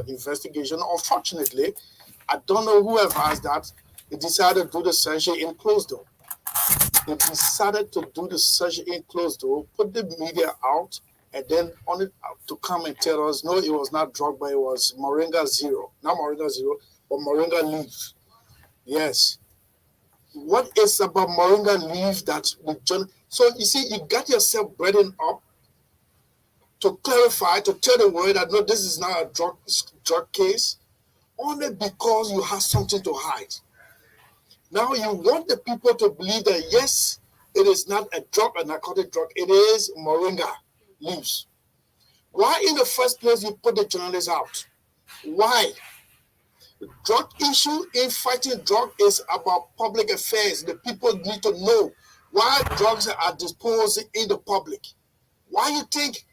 investigation. Unfortunately, I don't know whoever has that. They decided to do the surgery in closed door. They decided to do the surgery in closed door, put the media out, and then on it to come and tell us, no, it was not drug, but it was Moringa Zero. Not Moringa Zero, but Moringa Leaf. Yes. What is about Moringa Leaf that with John? So you see, you got yourself breading up to clarify, to tell the world that no, this is not a drug case, only because you have something to hide. Now you want the people to believe that yes, it is not a drug, a narcotic drug, it is moringa leaves. Why in the first place you put the journalists out? Why? The drug issue in fighting drug is about public affairs. The people need to know why drugs are disposed in the public. Why you think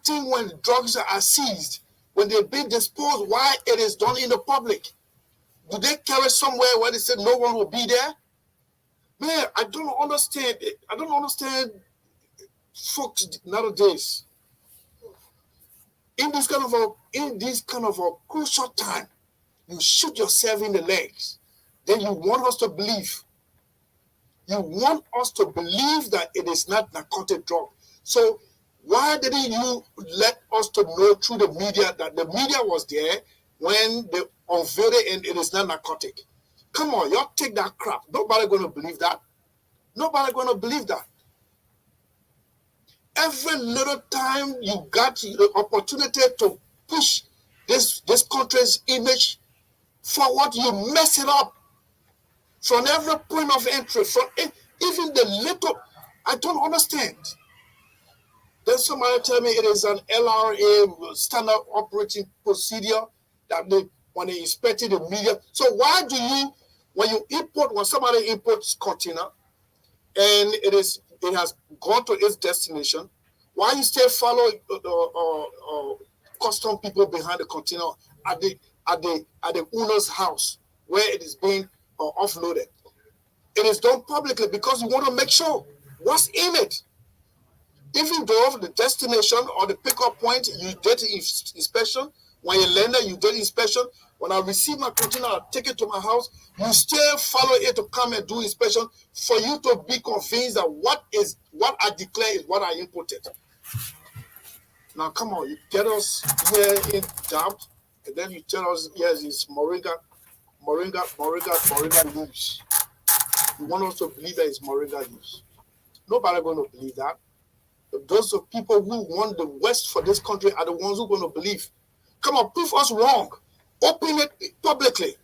when drugs are seized, when they be disposed, why it is done in the public? Do they carry somewhere where they say no one will be there? Man, I don't understand it. I don't understand folks nowadays. In this kind of a crucial time, you shoot yourself in the legs. Then you want us to believe. You want us to believe that it is not narcotic drug. So why didn't you let us to know through the media that the media was there when they unveiled it and it is not narcotic? Come on, y'all take that crap. Nobody going to believe that. Nobody going to believe that. Every little time you got the opportunity to push this country's image forward, you mess it up from every point of entry, from even the little. I don't understand. Then somebody tell me it is an LRA standard operating procedure that when they inspected the media. So why do you, when somebody imports container and it has gone to its destination, why you still follow custom people behind the container at the owner's house where it is being offloaded? It is done publicly because you want to make sure what's in it. Even though the destination or the pickup point, you did inspection. When you land there, you did inspection. When I receive my container, I take it to my house. You still follow it to come and do inspection for you to be convinced that what I declare is what I imported. Now, come on, you get us here in doubt, and then you tell us, yes, it's moringa leaves. You want us to believe that it's moringa leaves. Nobody going to believe that. Those of people who want the West for this country are the ones who are going to believe. Come on, prove us wrong. Open it publicly.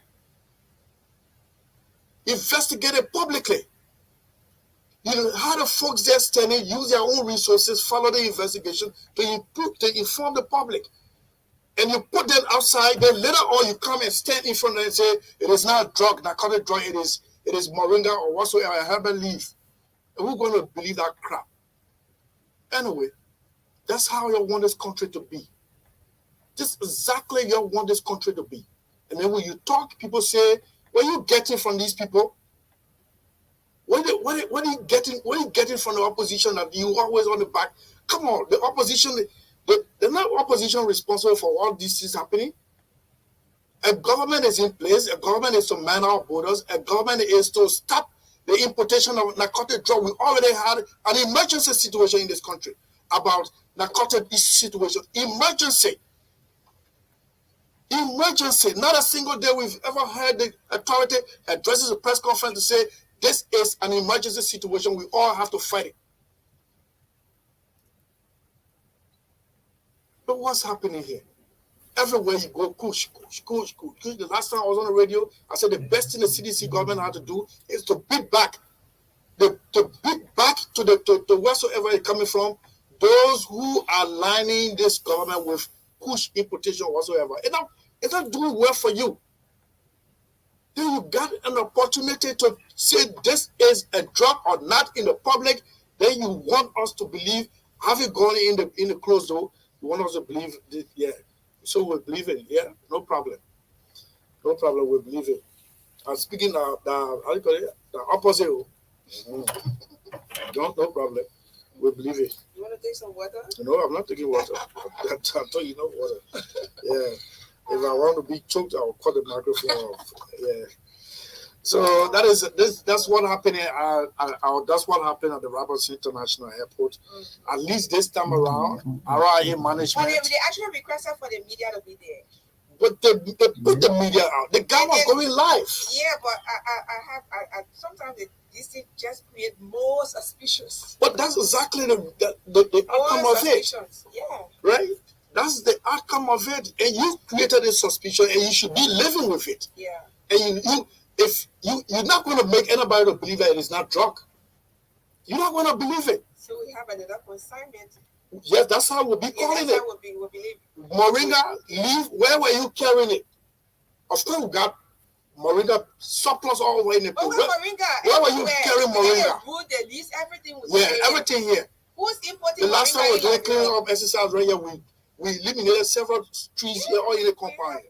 Investigate it publicly. You had the folks there standing, use their own resources, follow the investigation to inform the public. And you put them outside, then later on you come and stand in front of them and say, it is not a drug, narcotic drug, it is moringa or whatsoever, a herbal leaf. And we're going to believe that crap. Anyway, that's how you want this country to be. Just exactly you want this country to be. And then when you talk, people say, what are you getting from these people? What are you getting from the opposition that you always on the back? Come on, the opposition, they're not opposition responsible for all this is happening. A government is in place, a government is to man our borders, a government is to stop the importation of narcotic drug. We already had an emergency situation in this country about narcotic situation. Emergency. Not a single day we've ever heard the authority addresses a press conference to say this is an emergency situation. We all have to fight it. But what's happening here? Everywhere you go, kush. The last time I was on the radio, I said the best thing the CDC government had to do is to beat back to wheresoever it's coming from, those who are lining this government with push importation whatsoever. It's not doing well for you. Then you got an opportunity to say this is a drug or not in the public. Then you want us to believe, have you gone in the closed door? You want us to believe this, yeah. So we'll believe it, yeah, no problem. No problem, we'll believe it. I'm speaking the opposite. No problem. We believe it. You want to take some water? No, I'm not taking water. I told you no water. Yeah. If I want to be choked, I'll cut the microphone off. Yeah. So that is this. That's what happened. That's what happened at the Robertson International Airport. At least this time around, RIA management. But they actually requested for the media to be there. But they put the media out. The guy was going live. Yeah, but I sometimes this thing just create more suspicious. But that's exactly the outcome of it. Yeah. Right? That's the outcome of it. And you created a suspicion and you should be living with it. Yeah. And you're not going to make anybody to believe that it is not drug. You're not going to believe it. So we have another consignment. Yes, that's how we'll be calling it. We'll be Moringa, leave. Where were you carrying it? Of course, we got Moringa surplus all the way in the pool. Where were you carrying Moringa? The least everything was everything here. Who's importing the last time we were doing cleaning up exercise right here, we eliminated several trees here all in the compound.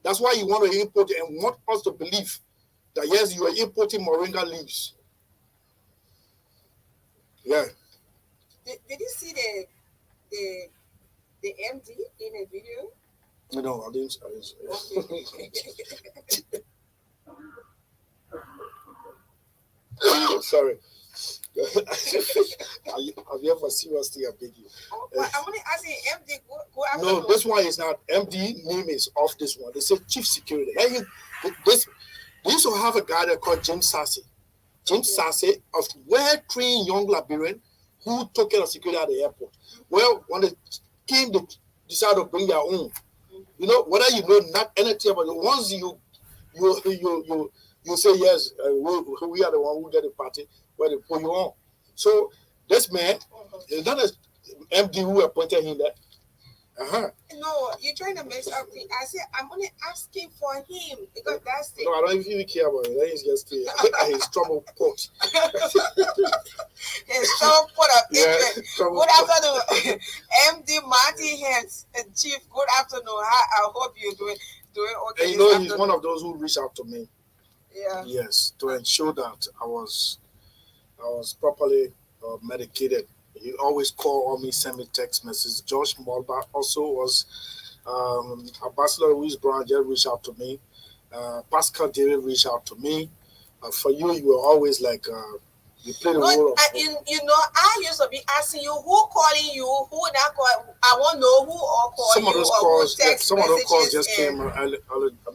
That's why you want to import it and want us to believe that yes, you are importing Moringa leaves. Yeah. Did you see the MD in a video? No, I didn't. Okay. Sorry. Have you ever seriously a big you? I want to ask you, MD, go after. No, this one is not. MD name is off this one. They say chief security. They used to have a guy there called James Sassy. James Sassy, of well-trained young Liberian who took care of security at the airport. Well, when they came, they decided to bring their own. You know, whether you know not anything about it, once you say yes, we are the one who get the party where they put you on. So this man is not an MD who appointed him there. No, you're trying to mess up things. I said I'm only asking for him because that's the. No, I don't even care about it. That is just his trouble pot. His trouble pot of interest. Good afternoon, MD Marty Hens and Chief. Good afternoon. I hope you're doing okay. And you know, he's one of those who reached out to me. Yeah. Yes, to ensure that I was properly medicated. He always call on me, send me text messages. Josh Mulba also was Ambassador Louis Brown just reached out to me. Pascal David reached out to me. For you were always like you play the role of. You know, I used to be asking you who calling you, who not call. I want to know who all call some you. Of those calls, some of those calls just came. I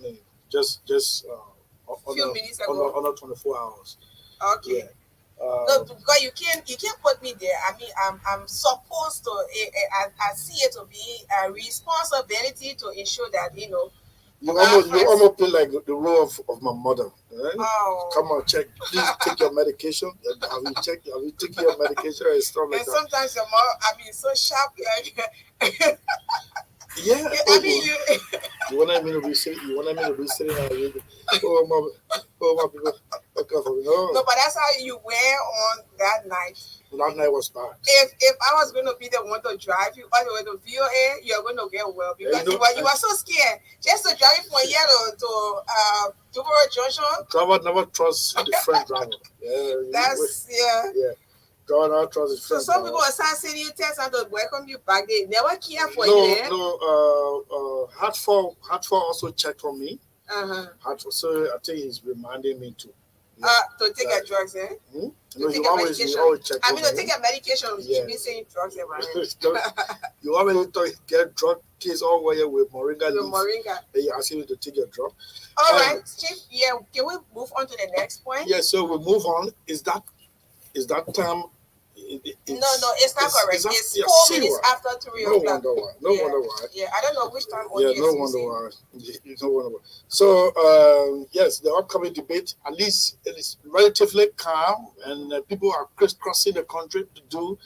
mean, just few minutes ago. Under 24 hours. Okay. Yeah. No, because you can't put me there. I mean, I'm supposed to. I see it to be a responsibility to ensure that you almost play like the role of my mother. Right? Oh. Come on, check. Please take your medication. Have you taken your medication and stuff like that? And sometimes your mom, I mean, so sharp. Yeah. I mean, you want me to be sitting? Oh my people. No, but that's how you were on that night. That night was bad. If I was going to be the one to drive you all the way to VOA, you're going to get well because you were so scared just to drive from here to Duboro Junction. Driver never trusts the friend driver. Yeah. God, I trust his friend. So some people start sending you texts and to welcome you back. They never care for you. No. Hartford also checked on me. Hartford, so I think he's reminding me to. To take your drugs, eh? No, you always check. I mean, to take your medication. You've been saying drugs, You already get drug case all the way with Moringa. Moringa. They ask you to take your drug. All right, Chief. Yeah, can we move on to the next point? Yeah, so we move on. Is that time? No, it's not correct. It's 4 minutes after 3 o'clock. No wonder why. Yeah, I don't know which time. No wonder why. No wonder why. So, yes, the upcoming debate, at least it is relatively calm, and people are crisscrossing the country to do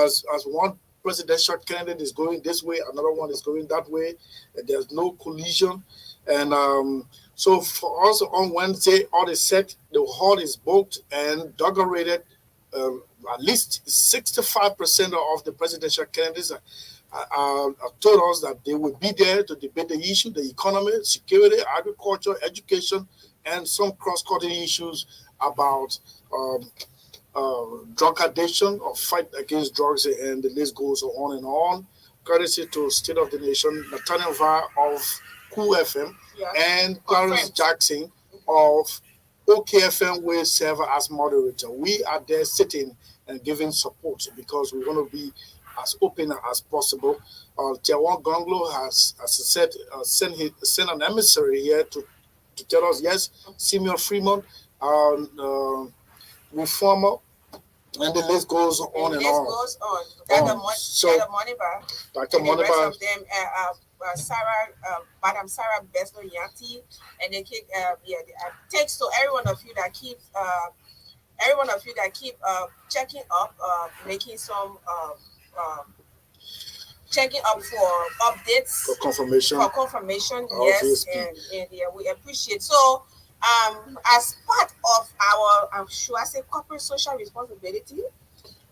as one presidential candidate is going this way, another one is going that way, and there's no collision. And so for us on Wednesday, all is set, the hall is booked and inaugurated. At least 65% of the presidential candidates told us that they will be there to debate the issue, the economy, security, agriculture, education, and some cross-cutting issues about drug addiction or fight against drugs, and the list goes on and on. Courtesy to State of the Nation, Nathaniel Var of Cool FM, and Clarence Jackson of OKFM will serve as moderator. We are there sitting and giving support because we want to be as open as possible. Tiawan Gonglo has, as I said, sent an emissary here to tell us, yes, Simeon Fremont, reformer, and the list goes on and on. Goes on. Dr. Moniba, Dr. Moniba, the rest Moniba, of them, Sarah, Madam Sarah Beslo Yanti, and they keep, thanks to every one of you that keeps, checking up, making some, checking up for updates, for confirmation, yes, and yeah, we appreciate. So, as part of our, should I say, corporate social responsibility?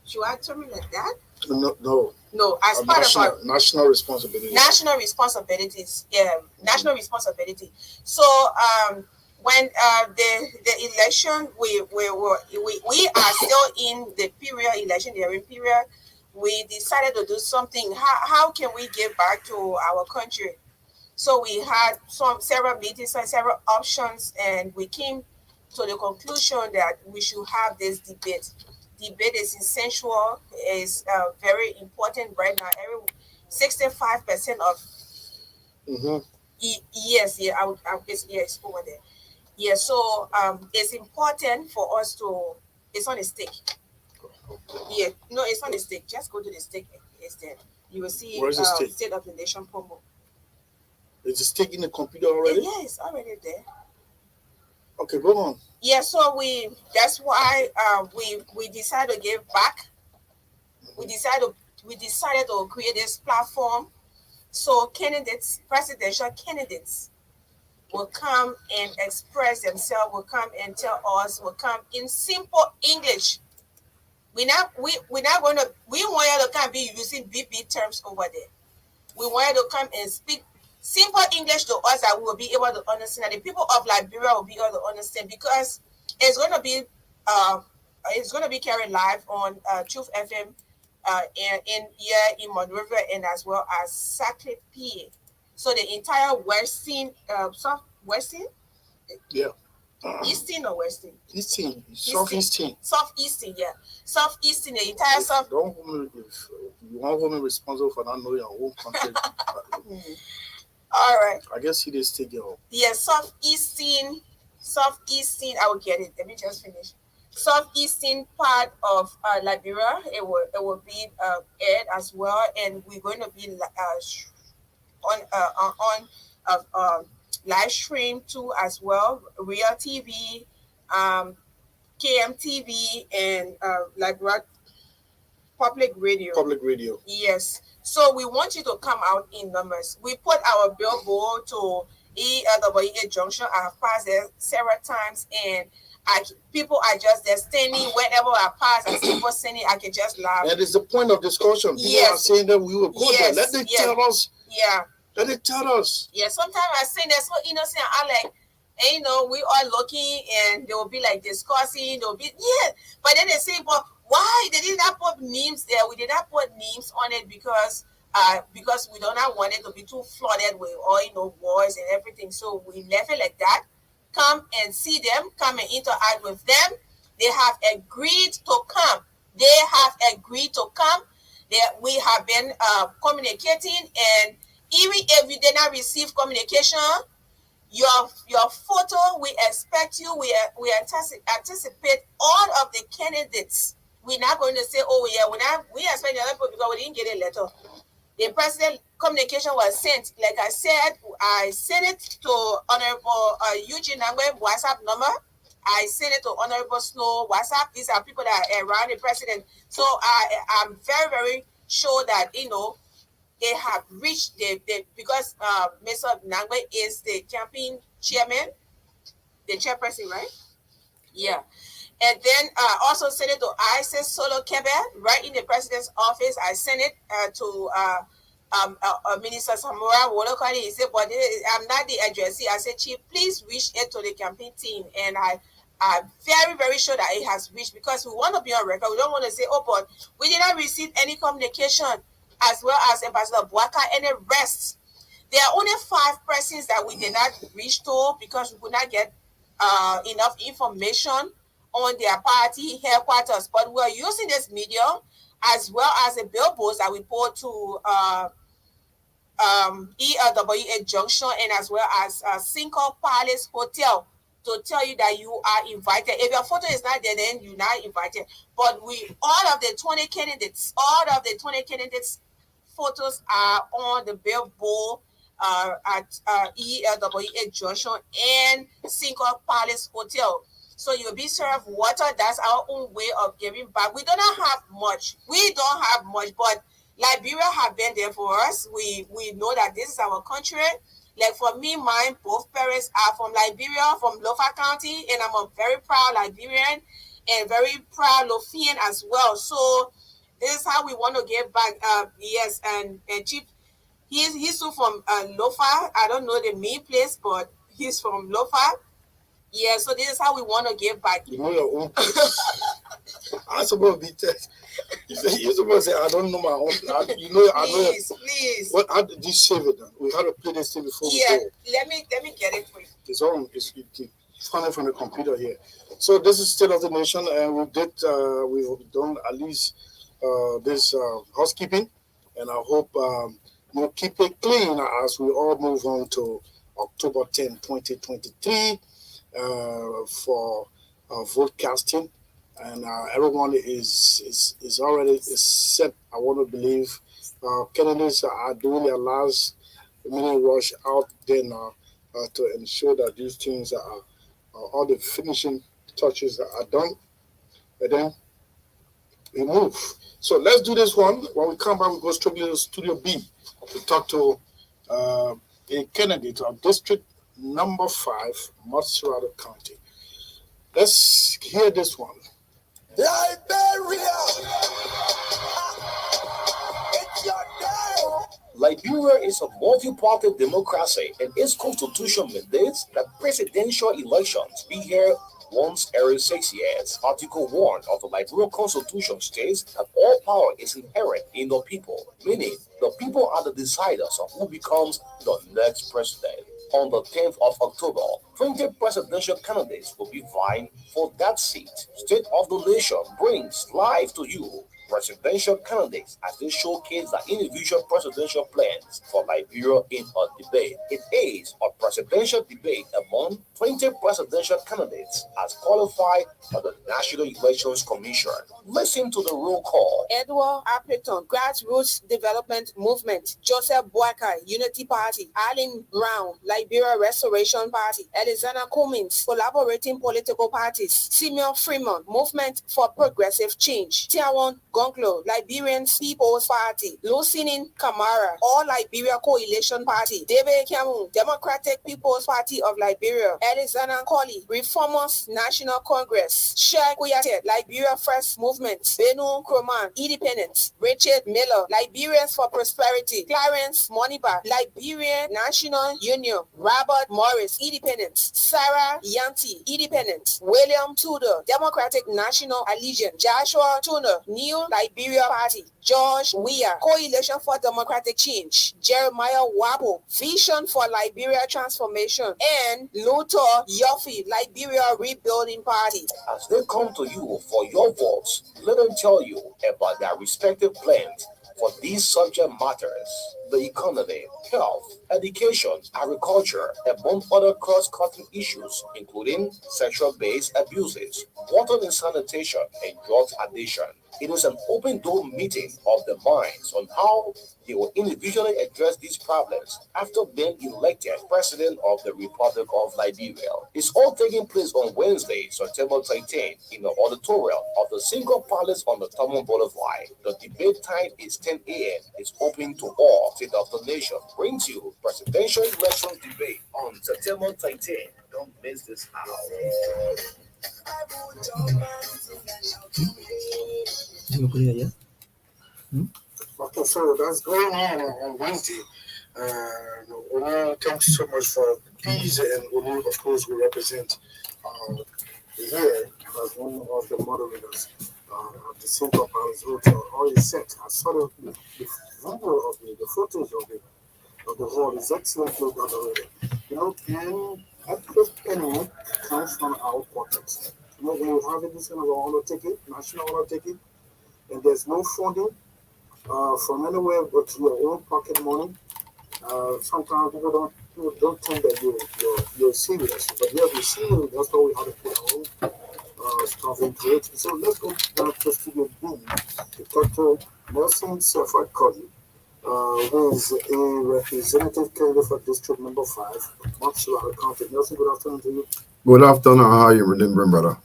Should I terminate that? No. As part of our national responsibility. National responsibilities. National responsibility. So, when the election, we are still in the electioneering period. We decided to do something. How can we give back to our country? So we had several meetings and several options, and we came to the conclusion that we should have this debate. Debate is essential, is very important right now. 65% of yes, yeah, I'll it's over there. Yeah, so it's important for us to. It's on a stick. Yeah, no, it's on a stick. Just go to the stick instead. You will see State of the Nation promo. Is the stick in the computer already? Yeah, it's already there. Okay, go on. Yeah, so that's why we decided to give back. We decided to create this platform so presidential candidates will come and express themselves, will come and tell us, will come in simple English. We want you to come be using big terms over there. We want you to come and speak simple English to us that we will be able to understand, that the people of Liberia will be able to understand, because it's going to be carried live on Truth FM in Monrovia, and as well as Sacred PA. So the entire Western, yeah. Eastern or Western? Southeastern, yeah. Southeastern, the entire South. Don't hold me if you want to hold me responsible for not knowing your own country. All right. I guess he did stick your. Yeah, Southeastern, I will get it. Let me just finish. Southeastern part of Liberia, it will be aired as well, and we're going to be on live stream too as well. Real TV, KMTV, and Liberia Public Radio. Yes. So we want you to come out in numbers. We put our billboard to ELWA Junction. I have passed there several times, and people are just there standing whenever I pass. I see people standing, I can just laugh. That is the point of discussion. People are saying that we will go there. Let them tell us. Yeah. Let it tell us. Yeah. Sometimes I say that's so innocent. I like, and, we are looking, and they will be like discussing. They'll be but then they say, but why they did not put names there? We did not put names on it because we do not want it to be too flooded with all wars and everything. So we left it like that. Come and see them. Come and interact with them. They have agreed to come. We have been communicating, and even if we did not receive communication, your photo, we expect you. We anticipate all of the candidates. We're not going to say, we expect the other people because we didn't get a letter. The president communication was sent. Like I said, I sent it to Honorable Eugene Nangwe WhatsApp number. I sent it to Honorable Snow WhatsApp. These are people that are around the president. So I'm very, very sure that, they have reached because Mr. Nangwe is the campaign chairman, the chairperson, right? Yeah. And then also sent it to Isis Solo Kebe, right in the president's office. I sent it to Minister Samora Wolokani. He said, but I'm not the addressee. I said, Chief, please reach it to the campaign team. And I are very, very sure that it has reached, because we want to be on record. We don't want to say, oh, but we did not receive any communication, as well as Ambassador Bouaka, any rest. There are only 5 persons that we did not reach to because we could not get enough information on their party headquarters. But we're using this medium, as well as the billboards that we put to ELWA Junction, and as well as Cinco Palace Hotel, to tell you that you are invited. If your photo is not there, then you're not invited. But all of the 20 candidates photos are on the billboard at ELWA Junction and Cinco Palace Hotel. So you'll be served water. That's our own way of giving back. We do not have much. But Liberia have been there for us. We know that this is our country. Like for me, both parents are from Liberia, from Lofa County, and I'm a very proud Liberian and very proud Lofian as well. So this is how we want to give back. Yes, and Chief, he's from Lofa. I don't know the main place, but he's from Lofa. Yeah, so this is how we want to give back. You know your own place. I'm supposed to be test. You're supposed to say, I don't know my own. You know, Please. What? How did you save it then? We had to play this thing before we go. Let me get it for you. It's on. It's funny from the computer here. So this is State of the Nation, and we've done at least this housekeeping, and I hope we'll keep it clean as we all move on to October 10, 2023 for vote casting. And everyone is already set. I want to believe candidates are doing their last minute rush out there now to ensure that these things are all the finishing touches are done, and then we move. So let's do this one. When we come back, we go straight to Studio B to talk to a candidate of District Number 5, Montserrat County. Let's hear this one. Liberia! It's your day! Liberia is a multi-party democracy, and its constitution mandates that presidential elections be held once every 6 years. Article 1 of the Liberia Constitution states that all power is inherent in the people, meaning the people are the deciders of who becomes the next president. On the 10th of October, 20 presidential candidates will be vying for that seat. State of the Nation brings live to you presidential candidates as they showcase their individual presidential plans for Liberia in a debate. It is a presidential debate among 20 presidential candidates as qualified by the National Elections Commission. Listen to the roll call. Edward Appleton, Grassroots Development Movement. Joseph Bouaka, Unity Party. Arlene Brown, Liberia Restoration Party. Alexander Cummins, Collaborating Political Parties. Simeon Freeman, Movement for Progressive Change. Tiawan Gonklo, Liberian People's Party. Lucinin Kamara, All Liberia Coalition Party. David Cameron, Democratic People's Party of Liberia. Alexander Colley, Reformers National Congress. Sheikh Kouyaté, Liberia First Movement. Benu Kroman, Independent. Richard Miller, Liberians for Prosperity. Clarence Moniba, Liberian National Union. Robert Morris, Independent. Sarah Yanti, Independent. William Tudor, Democratic National Allegiance. Joshua Turner, New Liberia Party. George Weah, Coalition for Democratic Change. Jeremiah Wabo, Vision for Liberia Transformation. And Luther Yoffie, Liberia Rebuilding Party. As they come to you for your votes, let them tell you about their respective plans for these subject matters: the economy, health, education, agriculture, among other cross-cutting issues, including sexual-based abuses, water and sanitation, and drug addiction. It is an open-door meeting of the minds on how they will individually address these problems after being elected President of the Republic of Liberia. It's all taking place on Wednesday, September 13, in the auditorium of the Cinco Palace on the Thurman Boulevard. The debate time is 10 a.m. It's open to all. State of the Nation brings you presidential election debate on September 13. Don't miss this out. Okay, so that's going on Wednesday. Thanks so much for these, and Olu, of course, will represent here, as one of the moderators at the Central Palace Hotel already said, I saw the video of the footage of the hall is excellently decorated. You know, and every penny comes from our pockets. You know, when you have this kind of honor ticket, national honor ticket, and there's no funding from anywhere but your own pocket money. Sometimes people don't think that you're serious, but yeah, we're serious. That's why we have to put our own stuff into it. So let's go back to Studio B, Dr. Nelson Safar Cody, who is a representative candidate for District Number 5, Montserrat County. Nelson, good afternoon to you. Good afternoon. How are you, remembering, brother?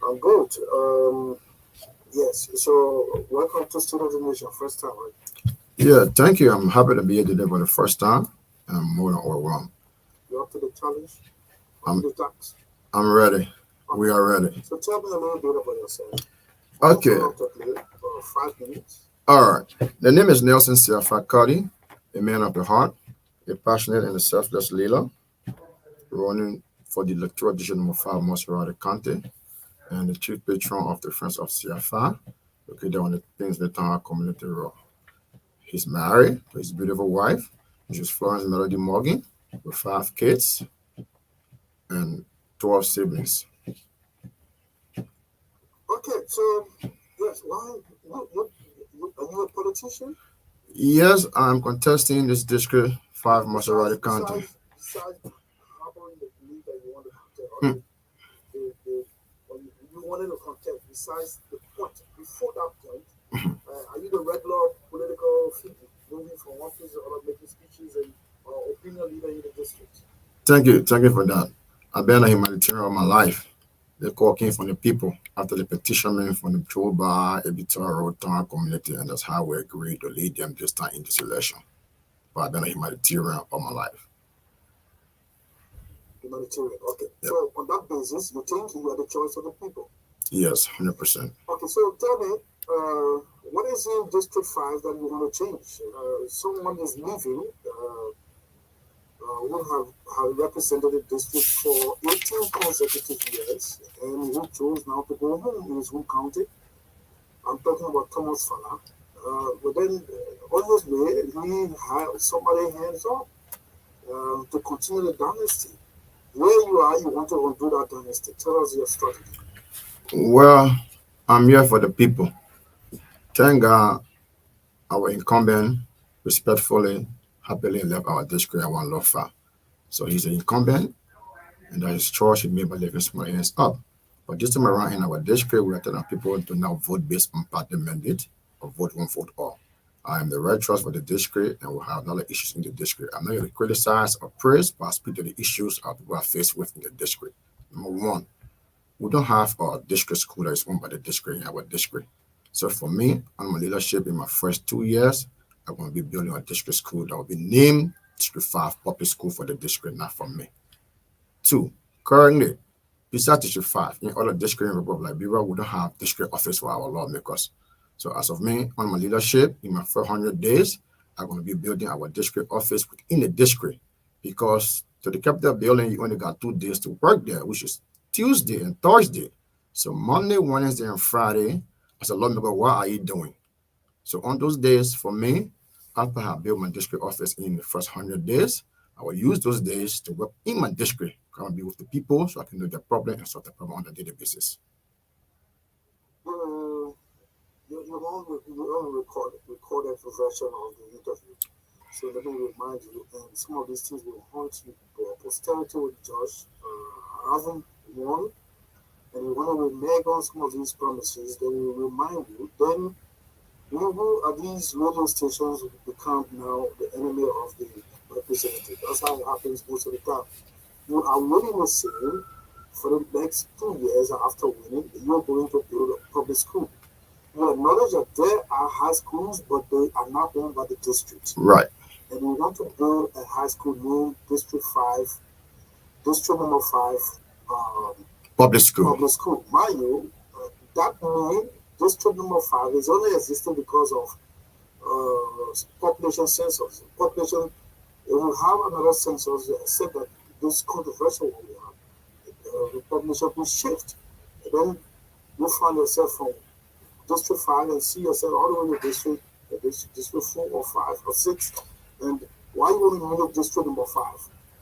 I'm good. Yes, so welcome to Student of the Nation, first time, right? Yeah, thank you. I'm happy to be here today for the first time. I'm more than overwhelmed. You're up to the challenge? Up to the task? I'm ready. We are ready. So tell me a little bit about yourself. Okay. 5 minutes. All right. The name is Nelson Siafa Cody, a man of the heart, a passionate and a selfless leader, running for the electoral district number 5, Montserrat County, and the chief patron of the Friends of Siafa, located on the Painsville Community Road. He's married to his beautiful wife, which is Florence Melody Morgan, with 5 kids and 12 siblings. Okay, so yes, why? Are you a politician? Yes, I'm contesting this district 5, Montserrat County. Besides harboring the belief that you want to contest, you wanted to contest, besides the point, before that point, are you the regular political figure moving from one place to another, making speeches and opinion leader in the district? Thank you for that. I've been a humanitarian all my life. The call came from the people after the petition from the Choba, Ebitora Road Town community, and that's how we agreed to lead them this time in this election. But I've been a humanitarian all my life. Humanitarian, okay. Yep. So on that basis, you think you are the choice of the people? Yes, 100%. Okay, so tell me, what is in District 5 that you want to change? Someone is leaving, who have represented the district for 18 consecutive years, and who chose now to go home in his home county. I'm talking about Thomas Fala. But then, obviously, he had somebody hands up to continue the dynasty. Where you are, you want to undo that dynasty. Tell us your strategy. Well, I'm here for the people. Thank God our incumbent respectfully, happily left our district at one law firm. So he's an incumbent, and that is choice he made by leaving small hands up. But this time around in our district, we are telling people to now vote based on party mandate or vote one, vote all. I am the right choice for the district, and we'll have other issues in the district. I'm not here to criticize or praise, but I speak to the issues our people are faced with in the district. Number one, we don't have a district school that is owned by the district in our district. So for me, on my leadership in my first 2 years, I'm going to be building a district school that will be named District 5 Public School for the district, not for me. 2, currently, besides District 5, in other districts in Republic of Liberia, we don't have district office for our lawmakers. So as of me, on my leadership, in my first 100 days, I'm going to be building our district office within the district, because to the Capitol building, you only got 2 days to work there, which is Tuesday and Thursday. So Monday, Wednesday, and Friday, as a lawmaker, what are you doing? So on those days, for me, after I build my district office in the first 100 days, I will use those days to work in my district, come and be with the people so I can know their problem and solve the problem on a daily basis. You only recorded version of the interview. So let me remind you, and some of these things will haunt you. Posterity will judge. I haven't won, and we want to renege on some of these promises. They will remind you. Then, who are these radio stations become now the enemy of the representative? That's how it happens most of the time. You are winning the same for the next 2 years after winning. You're going to build a public school. You acknowledge that there are high schools, but they are not owned by the district. Right. And we want to build a high school named District 5, District number 5, Public school. Public school. Mind you, that name, District number 5, is only existing because of population census. Population, it will have another census, except that this controversial one we have. The population will shift. then you find yourself from District 5 and see yourself all the way to District 4 or 5 or 6. And why you want to move District number 5?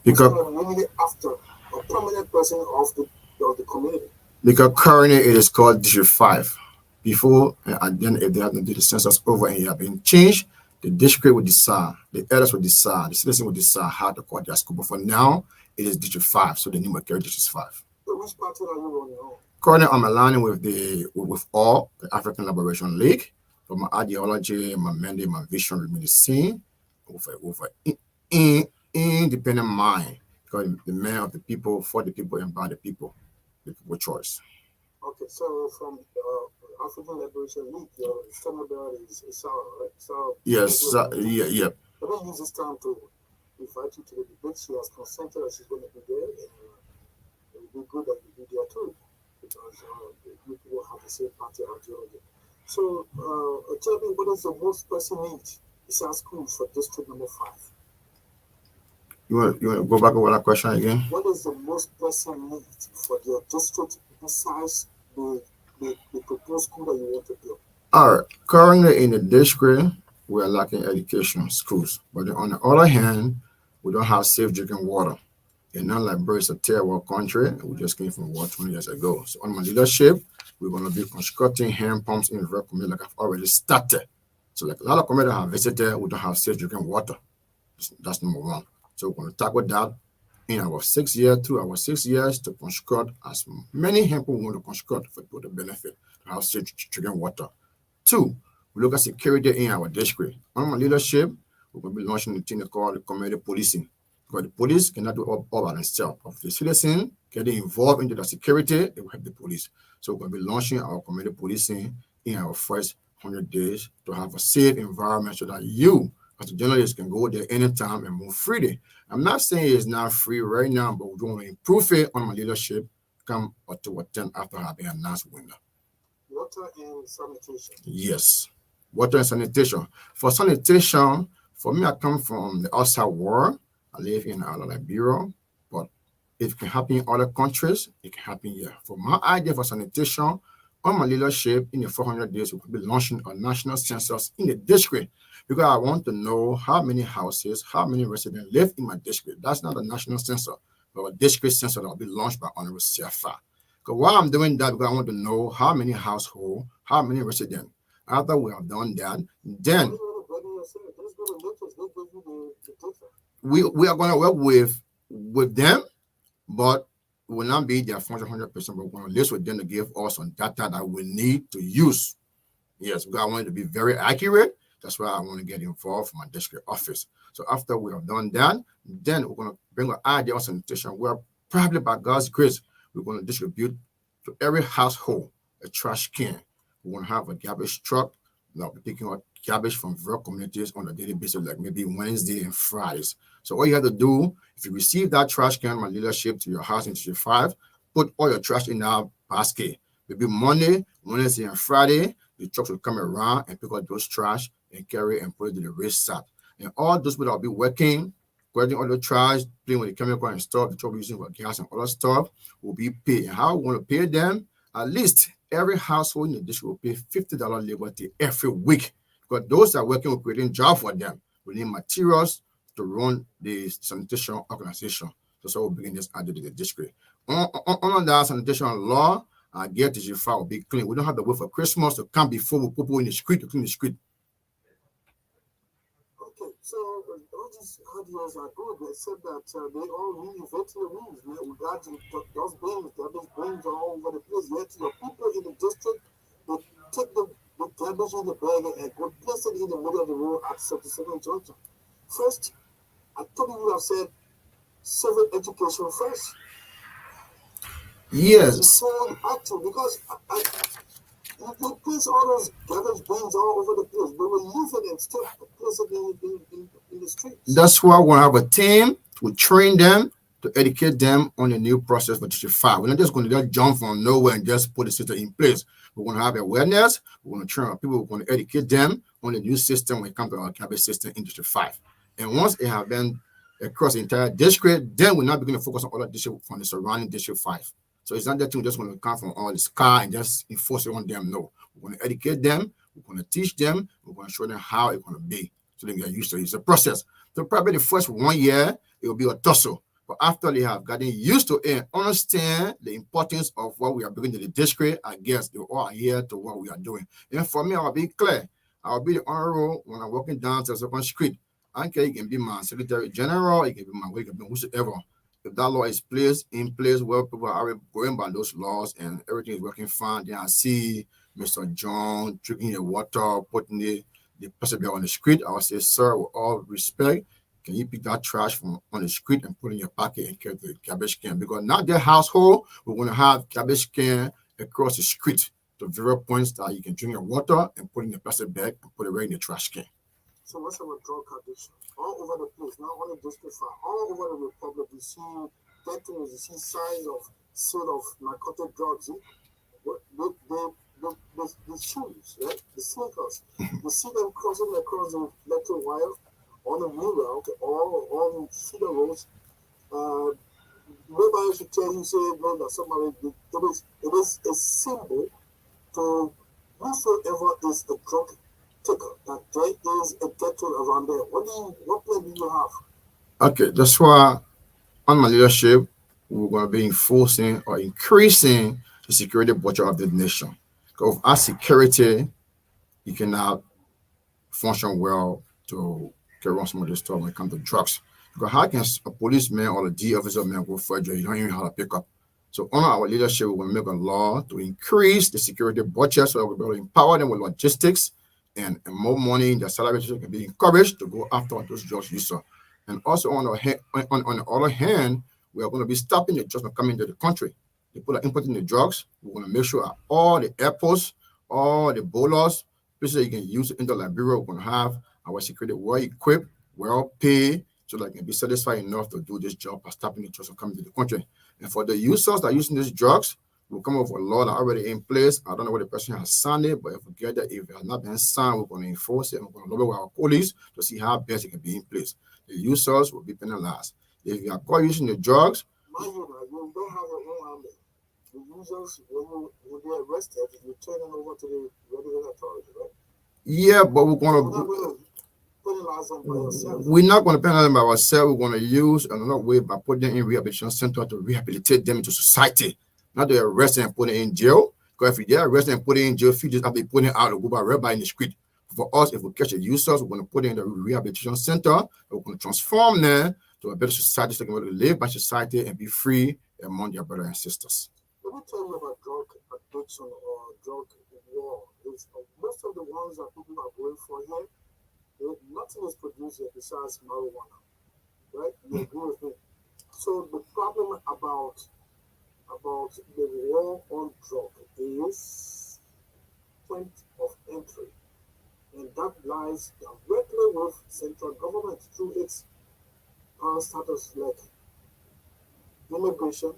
Because immediately after a prominent person of the community. Because currently it is called District 5. Before and then if they have to do the census over and you have been changed, the district will decide, the elders will decide, the citizen will decide how to call their school. But for now, it is District 5, so the name will carry District 5. So which party are you on now? Currently, I'm aligning with all the African Liberation League. But my ideology, my mandate, my vision remain the same with an independent mind. Because the man of the people, for the people, and by the people choice. Okay, so from African Liberation League, your senator is Sarah, right? So yes, yeah. Let me use this time to invite you to the debate. She has consented that she's going to be there, and it would be good that you be there too, because you people have the same party ideology. So tell me, what is the most pressing need besides schools for District number 5? You want to go back over that question again? What is the most pressing need for your district besides the proposed school that you want to build? All right. Currently in the district, we are lacking education schools. But on the other hand, we don't have safe drinking water. And not like Brazil, it's a third world country. We just came from war 20 years ago. So on my leadership, we're going to be constructing hand pumps in rural community like I've already started. So like a lot of communities I have visited, we don't have safe drinking water. That's number one. So we're going to tackle that in our 6 years, through our 6 years, to construct as many hand pumps we want to construct for people to benefit, to have safe drinking water. 2, we look at security in our district. On my leadership, we're going to be launching a thing called community policing. Because the police cannot do all by themselves. If the citizen getting involved into the security, it will help the police. So we're going to be launching our community policing in our first 100 days to have a safe environment so that you, as a journalist, can go there anytime and move freely. I'm not saying it's not free right now, but we're going to improve it on my leadership come October 10th after having announced winner. Water and sanitation. Yes, water and sanitation. For sanitation, for me, I come from the outside world. I live in Liberia, but if it can happen in other countries, it can happen here. For my idea for sanitation, on my leadership, in the 400 days, we could be launching a national census in the district because I want to know how many houses, how many residents live in my district. That's not a national census, but a district census that will be launched by Honorable CFA. Because while I'm doing that, because I want to know how many households, how many residents. After we have done that, then we are going to work with them, but it will not be their function 100%, but we're going to list with them to give us some data that we need to use. Yes, because I want it to be very accurate. That's why I want to get involved from my district office. So after we have done that, then we're going to bring an idea of sanitation where probably by God's grace, we're going to distribute to every household a trash can. We're going to have a garbage truck that will be picking up garbage from rural communities on a daily basis, like maybe Wednesday and Fridays. So all you have to do, if you receive that trash can, my leadership to your house in District 5, put all your trash in that basket. Maybe Monday, Wednesday, and Friday, the trucks will come around and pick up those trash and carry and put it to the waste sat. And all those people that will be working, collecting all the trash, playing with the chemical and stuff, the truck using for gas and other stuff, will be paid. And how we want to pay them? At least every household in the district will pay $50 labor every week. Because those that are working with creating jobs for them, we need materials to run the sanitation organization. So we'll begin this added to the district. On that sanitation law, our gate District 5 will be clean. We don't have to wait for Christmas to come before we put people in the street to clean the street. Okay, so all these ideas are good, except that they all reinvent the rules. We got those brains all over the place. Yet your people in the district, they take the garbage in the bag and go place it in the middle of the road at 77 Junction. First, I thought you would have said civic education first. Yes. Before actual, because you place all those garbage bins all over the place, but we leave it and still place it in the streets. That's why we want to have a team to train them, to educate them on the new process for District 5. We're not just going to just jump from nowhere and just put the system in place. We're going to have awareness. We're going to train our people. We're going to educate them on the new system when it comes to our garbage system in District 5. And once it has been across the entire district, then we're not going to focus on other districts from the surrounding District 5. So it's not that we're just going to come from all the sky and just enforce it on them. No, we're going to educate them. We're going to teach them. We're going to show them how it's going to be so they get used to it. It's a process. So probably the first 1 year, it will be a tussle. But after they have gotten used to it, understand the importance of what we are bringing to the district, I guess they all adhere to what we are doing. And for me, I'll be clear. I'll be the honor roll when I'm walking down to second street. I don't care, you can be my secretary general, you can be my way, you can be whosoever. If that law is in place where people are going by those laws and everything is working fine, then I see Mr. John drinking the water, putting the person on the street. I will say, sir, with all respect, can you pick that trash from on the street and put it in your pocket and carry the garbage can? Because not their household, we're going to have garbage can across the street to various points that you can drink your water and put in the plastic bag and put it right in the trash can. So what's our drug addiction? All over the place, not only District 5, all over the Republic, you see ghettos, you see signs of sale of narcotic drugs. The shoes, right? The sneakers. You see them crossing across the electric wire on the new route or on feeder roads. Nobody should tell you, say, no, that somebody, it is a symbol to whosoever is a drug taker, that there is a ghetto around there. What plan do you have? Okay, that's why on my leadership, we're going to be enforcing or increasing the security budget of the nation. Because without security, you cannot function well to carry on some of this stuff when it comes to drugs. Because how can a policeman or a D officer man go for a job? You don't even know how to pick up. So under our leadership, we're going to make a law to increase the security budget so that we'll be able to empower them with logistics and more money. Their salary can be encouraged to go after those drugs users. And also on the other hand, we are going to be stopping the drugs from coming into the country. The people are importing the drugs. We're going to make sure all the airports, all the bolos, places that you can use in the Liberia, we're going to have our security well equipped, well paid, so that they can be satisfied enough to do this job by stopping the drugs from coming to the country. And for the users that are using these drugs, we'll come up with a law that already in place. I don't know whether the person has signed it, but if we get that, if it has not been signed, we're going to enforce it. We're going to lobby with our police to see how best it can be in place. The users will be penalized. If you are caught using the drugs, you don't have your own army. The users, when they're arrested, you turn them over to the regular authority, right? Yeah, but we're going to penalize them by yourself. We're not going to penalize them by ourselves. We're going to use another way by putting them in rehabilitation center to rehabilitate them into society. Not to arrest them and put them in jail. Because if they're arrested and put them in jail, few days after they put them out, they'll go by right by in the street. For us, if we catch the users, we're going to put them in the rehabilitation center. And we're going to transform them to a better society so they can live by society and be free among their brothers and sisters. Let me tell you about drug addiction or drug war. Most of the ones that people are going for here, nothing is produced here besides marijuana, right? You agree with me? So the problem about the war on drug is point of entry, and that lies directly with central government through its status like immigration,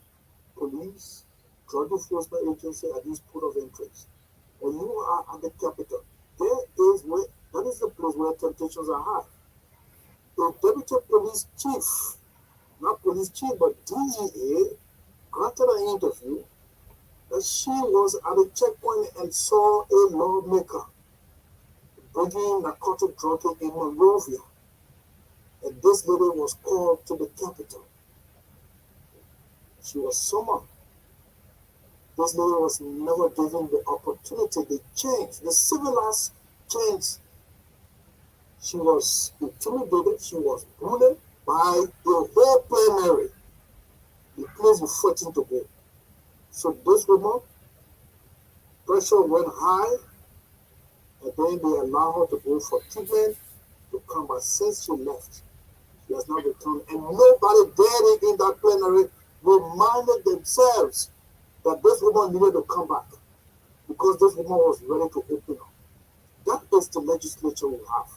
police, drug enforcement agency at these port of entries. When you are at the capital, that is the place where temptations are high. The deputy police chief, not police chief, but DEA, granted an interview that she was at a checkpoint and saw a lawmaker bringing narcotic drug in Monrovia. And this lady was called to the capital. She was summoned. This lady was never given the opportunity, the chance, the civilized chance. She was intimidated, she was bullied by the whole plenary. The place was fighting to go. So this woman, pressure went high, and then they allowed her to go for treatment to come back. Since she left, she has not returned. And nobody there in that plenary reminded themselves that this woman needed to come back because this woman was ready to open up. That is the legislature we have.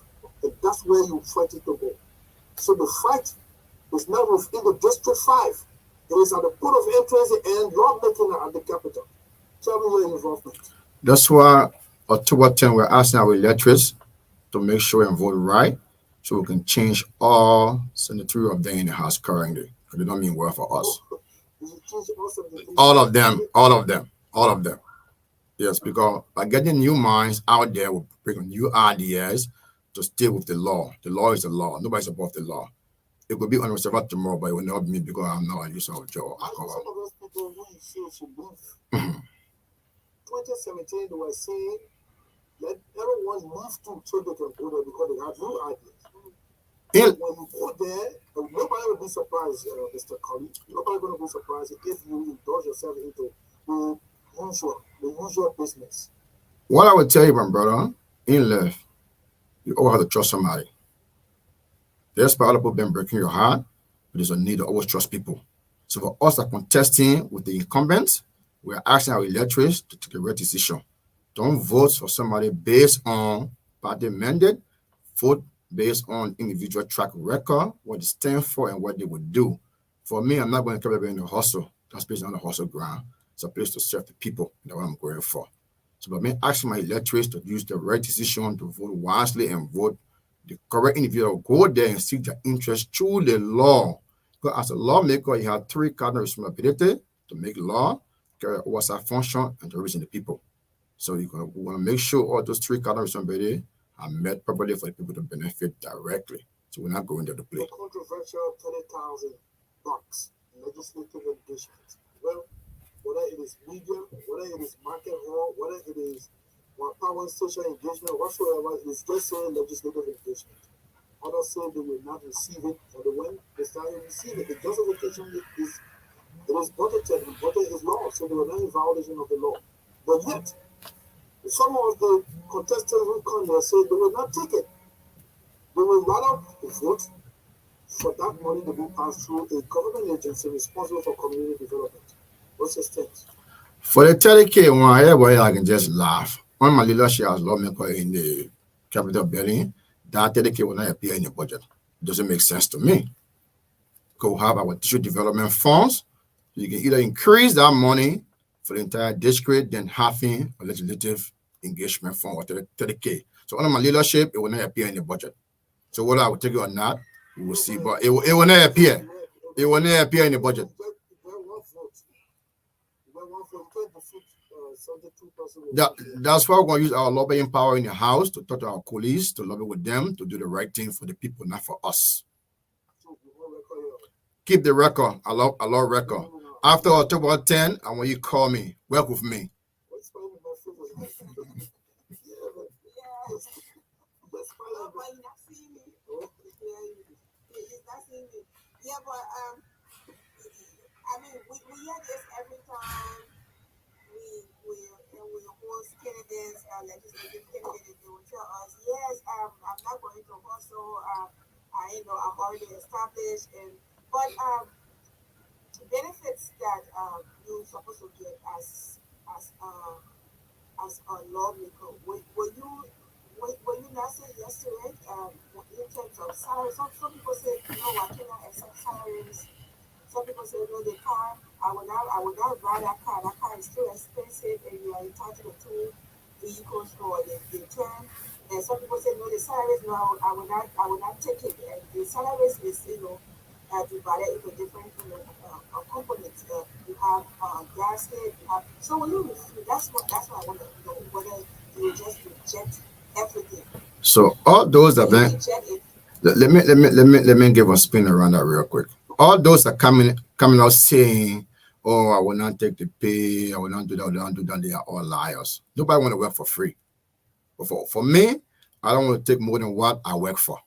And that's where you fight it to go. So the fight is not within the District 5. It is at the port of entry and lawmaking at the capital. Tell me your involvement. That's why October 10, we're asking our electors to make sure and vote right so we can change all senatorial up there in the House currently. Because they don't mean well for us. You should change all 73. All of them. Yes, because by getting new minds out there will bring new ideas to stay with the law. The law is the law. Nobody's above the law. It could be unreserved tomorrow, but it will not be me because I'm not a user of drug or Why do some alcohol. of those people who you feel should leave? Mhm. 2017, they were saying, let everyone move to so they can go there because they have new ideas. In- When you go there, nobody will be surprised, Mr. Colley. Nobody going to be surprised if you indulge yourself into the usual business. What I would tell you, my brother, in life, you always have to trust somebody. There's part of people been breaking your heart, but there's a need to always trust people. So for us that contesting with the incumbents, we are asking our electorates to take a right decision. Don't vote for somebody based on party mandate. Vote based on individual track record, what they stand for, and what they would do. For me, I'm not going to come in the hustle. That's based on the hustle ground. It's a place to serve the people. That's what I'm going for. So by me asking my electorates to use the right decision to vote wisely and vote the correct individual, go there and seek their interest through the law. Because as a lawmaker, you have three cardinal responsibilities: to make law, carry oversight function, and to represent the people. So we want to make sure all those three cardinal responsibilities are met properly for the people to benefit directly. So we're not going there to play. The controversial $30,000 legislative engagement. Well, whether it is media, whether it is market hall, whether it is power social engagement, whatsoever, it's just saying legislative engagement. Others say they will not receive it, or when they start to receive it, the justification is it is budgeted, and budget is law, so they were not in violation of the law. But yet, some of the contestants who come here say they will not take it. They will rather vote for that money to be passed through a government agency responsible for community development. What's your stance? For the 30K one, everybody I can just laugh. On my leadership as lawmaker in the Capitol building, that 30K will not appear in the budget. It doesn't make sense to me. Go have our district development funds. You can either increase that money for the entire district, then having a legislative engagement fund or 30K. So under my leadership, it will not appear in the budget. So whether I will take it or not, we will see. But it will not appear. It will not appear in the budget. That's why we're going to use our lobbying power in the House to talk to our colleagues, to lobby with them, to do the right thing for the people, not for us. Keep the record. I love record. After October 10, and when you call me, work with me. Yeah, but I mean, we hear this every time we host candidates, legislative candidates. They will tell us, yes, I'm not going to hustle. I'm already established, but benefits that you're supposed to get as a lawmaker. Were you not say yes to it? In terms of salary, some people say no, I cannot accept salaries. Some people say no, they can't. I will not buy that car. That car is too expensive, and you are entitled to 2 vehicles for the term. And some people say no, the salaries. No, I will not take it. And the salaries is divided into different components. You have gas head. So when you refuse, that's what I want to know, whether you just reject everything. So all those that let me give a spin around that real quick. All those that coming out saying, "Oh, I will not take the pay. I will not do that. I will not do that." They are all liars. Nobody want to work for free. But for me, I don't want to take more than what I work for.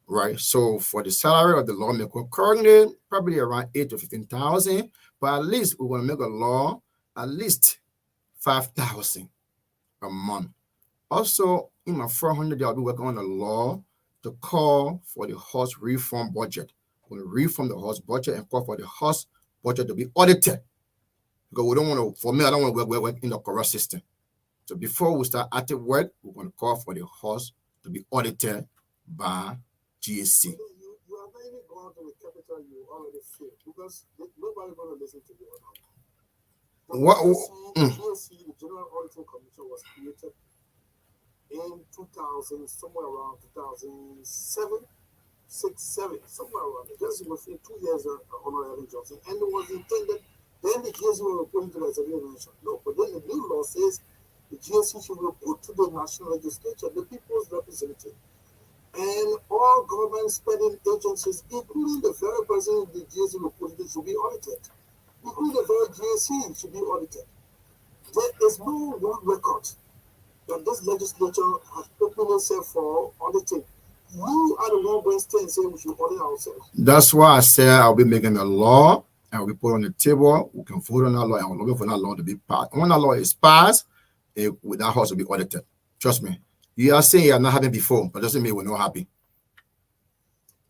Right. So for the salary of the lawmaker, currently probably around 8 to 15,000. But at least we want to make a law at least 5,000 a month. Also, in my 400, I'll be working on a law to call for the horse reform budget. We're going to reform the horse budget and call for the horse budget to be audited. Because we don't want to, for me, I don't want to work in the corrupt system. So before we start active work, we're going to call for the horse to be audited by GSC. You are not even going to the capital, you already failed because nobody going to listen to you. GSC, the General Auditing Commission, was created in 2000, somewhere around 2007. 6, 7, somewhere around there, just within 2 years of Honorable Ellen Johnson, and it was intended. Then the GSC will report into the executive mansion. No, but then the new law says the GSC should report to the national legislature, the people's representative. And all government spending agencies, including the very person the GSC reported to, should be audited. Including the very GSC should be audited. There is no one record that this legislature has opened itself for auditing. You are the one going to stay and say we should audit ourselves. That's why I said I'll be making a law and we put on the table. We can vote on that law and we're looking for that law to be passed. When that law is passed, that house will be audited. Trust me. You are saying you're not happy before, but doesn't mean we're not happy.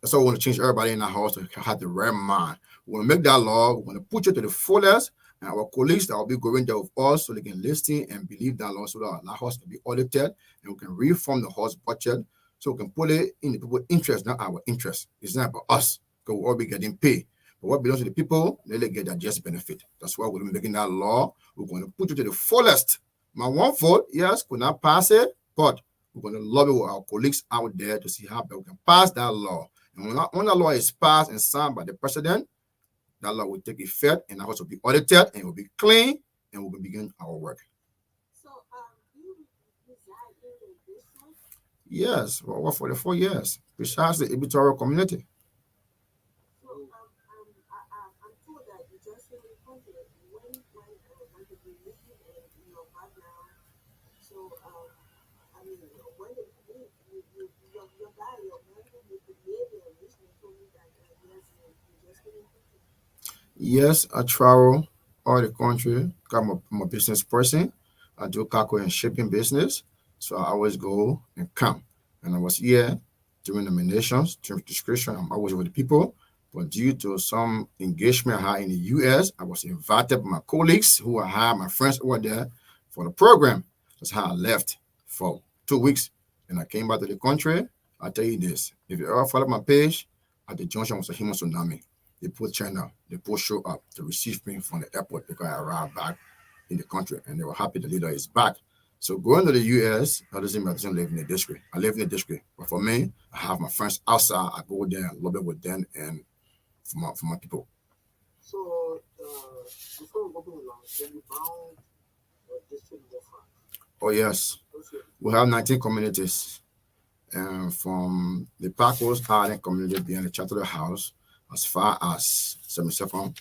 That's why we want to change everybody in the house to have the right mind. We want to make that law. We want to put it to the fullest. And our colleagues that will be going there with us so they can listen and believe that law so that our house can be audited and we can reform the house budget so we can put it in the people's interest, not our interest. It's not about us because we'll all be getting paid. But what belongs to the people, they get that just benefit. That's why we're making that law. We're going to put it to the fullest. My one vote, yes, could not pass it, but we're going to lobby with our colleagues out there to see how we can pass that law. And when that law is passed and signed by the president, that law will take effect and the house will be audited and it will be clean and we will begin our work. So, you reside in the district? Yes, for over 44 years, precisely editorial community. So, I'm told that you just really confident when the religion and your background. So, I mean, when your guy, your mental behavior, which they told me that yes, you just really confident. Yes, I travel all the country. I'm a business person. I do cargo and shipping business. So I always go and come. And I was here during nominations, during discretion. I'm always with the people. But due to some engagement I had in the US, I was invited by my colleagues who I had, my friends over there for the program. That's how I left for 2 weeks. And I came back to the country. I'll tell you this. If you ever follow my page, at the junction was a human tsunami. They put China, they put show up to receive me from the airport because I arrived back in the country and they were happy the leader is back. So going to the US, that doesn't mean I don't live in the district. I live in the district. But for me, I have my friends outside. I go there and lobby with them and for my people. So, before we open the line, so you bound district number 5. Oh, yes. We have 19 communities. And from the Pacos Island community being the Chateau House, as far as 77,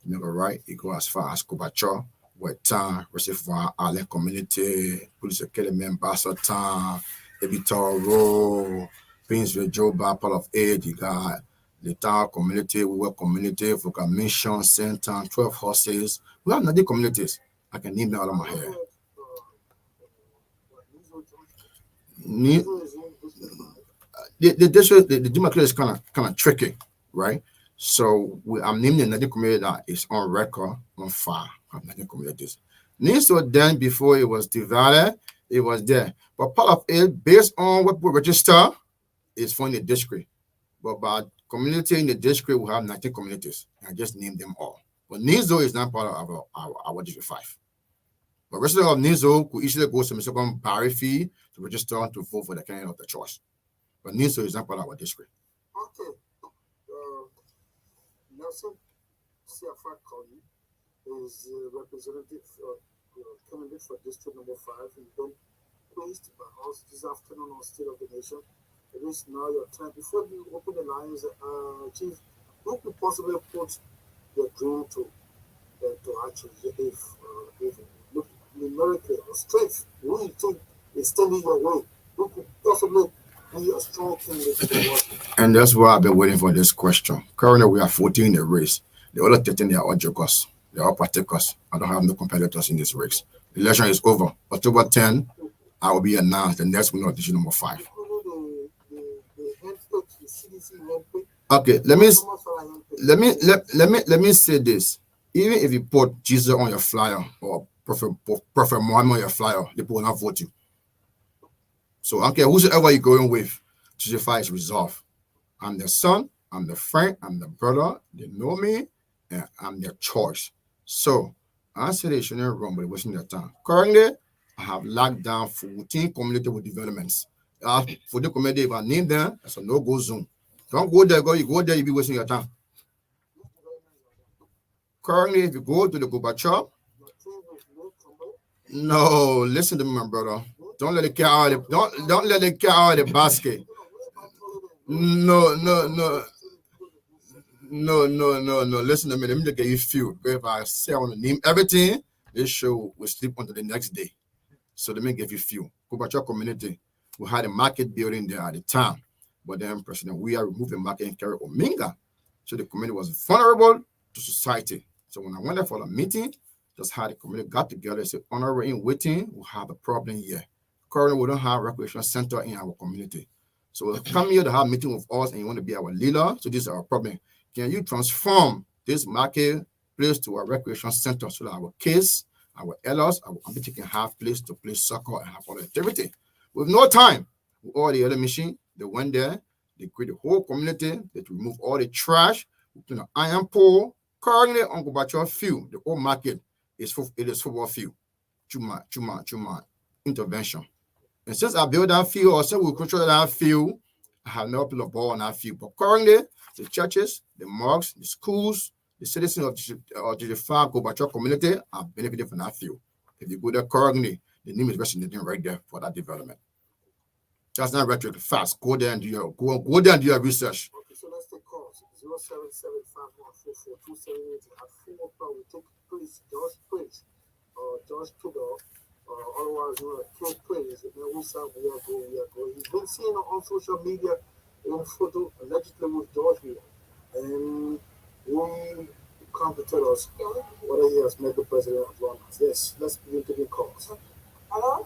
you go right, it go as far as Kubacho, Wetan, Reservoir Island Community, Police Academy, Ambassador Town, Ebitor Road, Painesville, Joba, part of Aid, you got the town community, we work community, Fuka Mission, Center, 12 horses. We have 90 communities. I can name them out of my head. The district, the demarcation is kind of tricky, right? So I'm naming another community that is on record on file of 19 communities. So then before it was divided, it was there. But part of it, based on what we register, is from the district. But by community in the district, we have 19 communities. I just named them all. But Nizo is not part of our district 5. But residents of Nizo could easily go to Mr. Barry fee to register to vote for the candidate of the choice. But Nizo is not part of our district. Okay. Nelson Siafa Koli is representative candidate for district number 5. He's been placed by us this afternoon on State of the Nation. It is now your time. Before you open the lines, Chief, who could possibly put your dream to actually, if look numerically or strength, who you think is standing your way, who could possibly be a strong candidate? And that's why I've been waiting for this question. Currently, we are 14 in the race. The other 13, they are all jokers. They are all partakers. I don't have no competitors in this race. The election is over. October 10, I will be announced the next winner of district number 5. Okay, let me say this. Even if you put Jesus on your flyer or Prophet Muhammad on your flyer, people will not vote you. So I don't care whosoever you're going with, district 5 is resolved. I'm their son, I'm the friend, I'm the brother. They know me, and I'm their choice. So I say they shouldn't run, but they're wasting their time. Currently, I have locked down 14 community with developments. For the community, if I name them, that's a no-go zone. Don't go there, you go there, you be wasting your time. Currently, if you go to the Gorbachev, no, listen to me, my brother. Don't let it get out of don't let it get out of the basket. No. Listen to me. Let me just get you feel. If I say I want to name everything, this show will sleep until the next day. So let me give you feel. Gorbachev community, we had a market building there at the time, but then President we are removing market and carry Ominga. So the community was vulnerable to society. So when I went there for a meeting, just had the community got together and said, honorary in waiting, we have a problem here. Currently, we don't have a recreation center in our community. So come here to have a meeting with us and you want to be our leader. So this is our problem. Can you transform this market place to a recreation center so that our kids, our elders, our community can have place to play soccer and have all the activity? With no time, with all the other machine, they went there, they created the whole community, they removed all the trash, put an iron pole. Currently on Gorbachev field, the whole market is football field. Chuma intervention. And since I built that field, or since we control that field, I have never played a ball on that field. But currently, the churches, the mosques, the schools, the citizens of the far Gorbachev community are benefiting from that field. If you go there currently, the name is resonating right there for that development. That's not rhetoric. Fast. Go there and do your research. Okay, so let's take calls. 07751442780 at 4 o'clock. We take place, George Place, George Tudor, otherwise King Place. And then we are going. He's been seen on social media in photo allegedly with George here. And we come to tell us whether he has met the president of London. Yes, let's begin to take calls. Hello?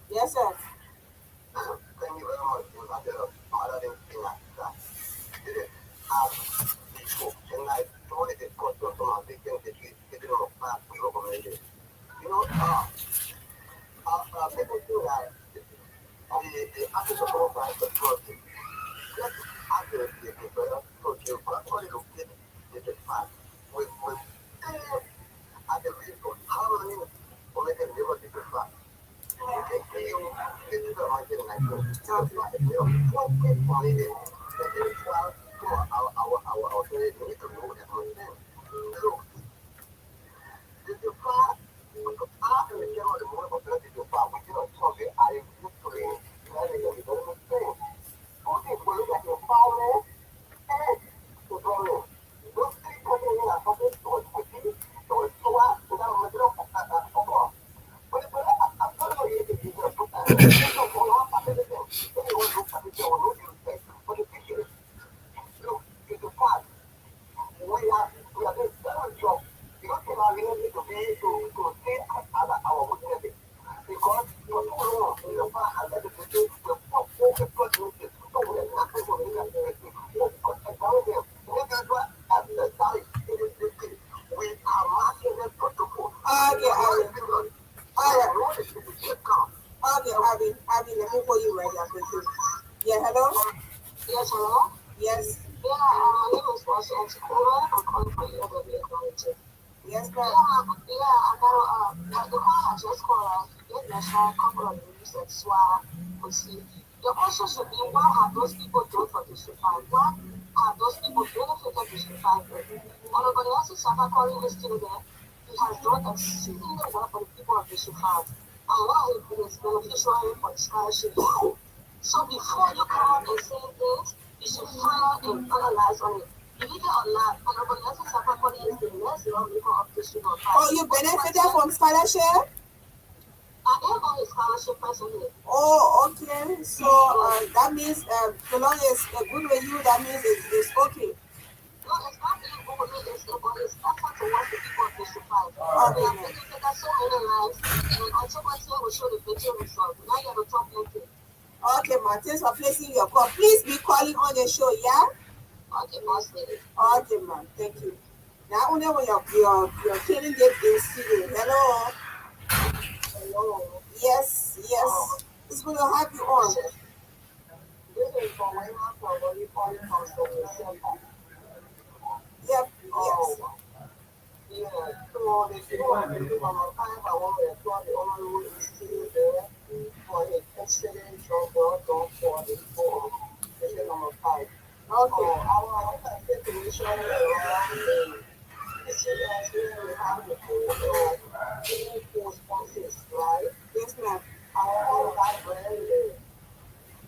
Yes, sir. Thank you very much. People feel like the office of all kinds of projects. Let's accurately develop projects for according to the fact with at the risk of how many already never did the fact. The question should be, why have those people done for this refinement? Why have those people benefited this refinement? Anybody else is Sabakori is still there. He has done exceedingly well for the people of this refinement. And why he is beneficiary for the scholarship. So before you come and say things, you should file and analyze on it. Believe it or not, Anybody else is Sabakori is the next lawmaker of this refinement. Oh, you benefited from scholarship? I am on the scholarship personally. Oh, okay. So that means so long as good with you, that means it's okay. No, it's not being good with me, it's effort to watch the people of this refinement. Okay. We have taken so many lives, and ultimately we show the better result. Now you have a top meeting. Okay, man. Thanks for placing your call. Please be calling on the show, yeah? Okay, boss lady. Okay, man. Thank you. Now, when you're killing it in studio. Hello. Hello. Yes. It's going to have you on. This is for when I'm calling from social. Yep. Yes. Yeah, so the people on the time I want to applaud the honorable is still there for his excellent job well done for the people. 5. Okay. Our situation around the incidents where we have the full sponsors, right? Yes, ma'am. Our that brand,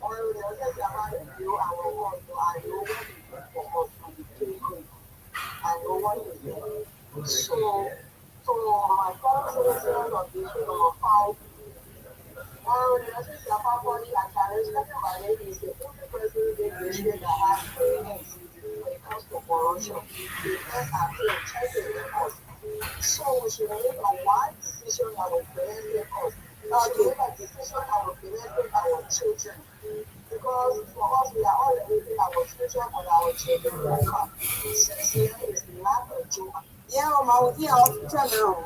or the other Java review our work, so I know what is good for us to be doing. I know what is good. So my current solution of issue number 5. The other Java body and direction by it is the only person in the issue that has experience when it comes to corruption. The first appeal check the records. So we should make a one decision that will benefit us. We should make a decision that will benefit our children. Because for us, we are all living our future and our children will come. 6 years is not a joke. Yeah, Mama, we are off future now.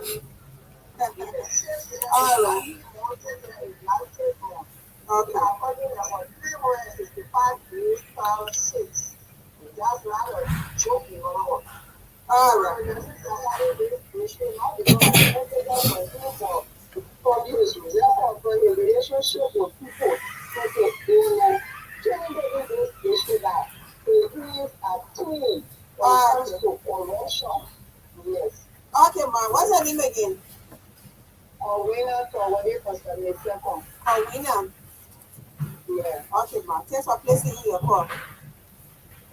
All right. Okay. According to our 365 days, 6. That's not a joke, you know. All right. For you is therefore for the relationship with people, okay, this issue that it is a tool when it comes to corruption. Yes. Okay, ma. What's your name again? Winner for what it was the second. Winner. Yeah. Okay, ma. Thanks for placing in your call.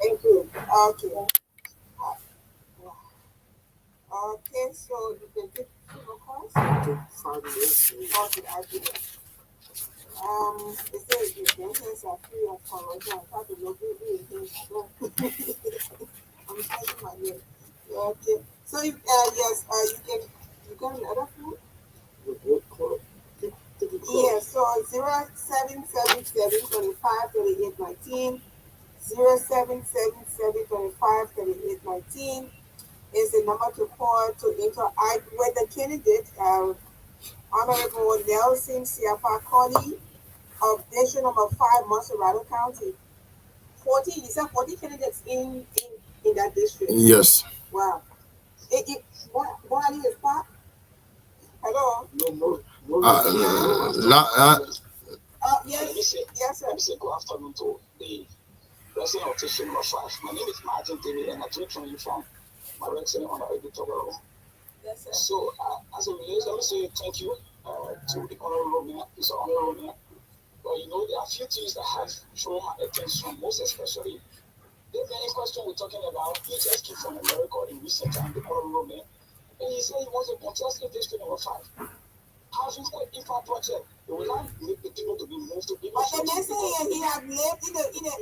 Thank you. Okay. Okay, so you can take 2 more calls. Okay, I do that. It says the sentence are free of corrosion. I thought the logo is I'm scratching my head. Okay. So if yes, you got another phone? Yes, so 0777 25 38 19 0777 25 38 19 is the number to call to interact with the candidate, Honorable Nelson Siapa Colley of District number 5, Monserrato County. 40, you said 40 candidates in that district? Yes. Wow. What are you spot? Hello? Yes, yes, sir. Let me say good afternoon to the president of District number 5. My name is Martin David, and I'm joining you from my excellent Honorable Togoro. Yes, sir. So, as a liaison, let me say thank you to the Honorable Mayor. It's an Honorable Mayor. But you know, there are a few things that have drawn my attention, most especially the very question we're talking about. He just came from America in recent time, the Honorable Mayor, and he said he wants to contest in District number 5. Housing infra project. They will not make the people to be moved to people. But the next thing he has lived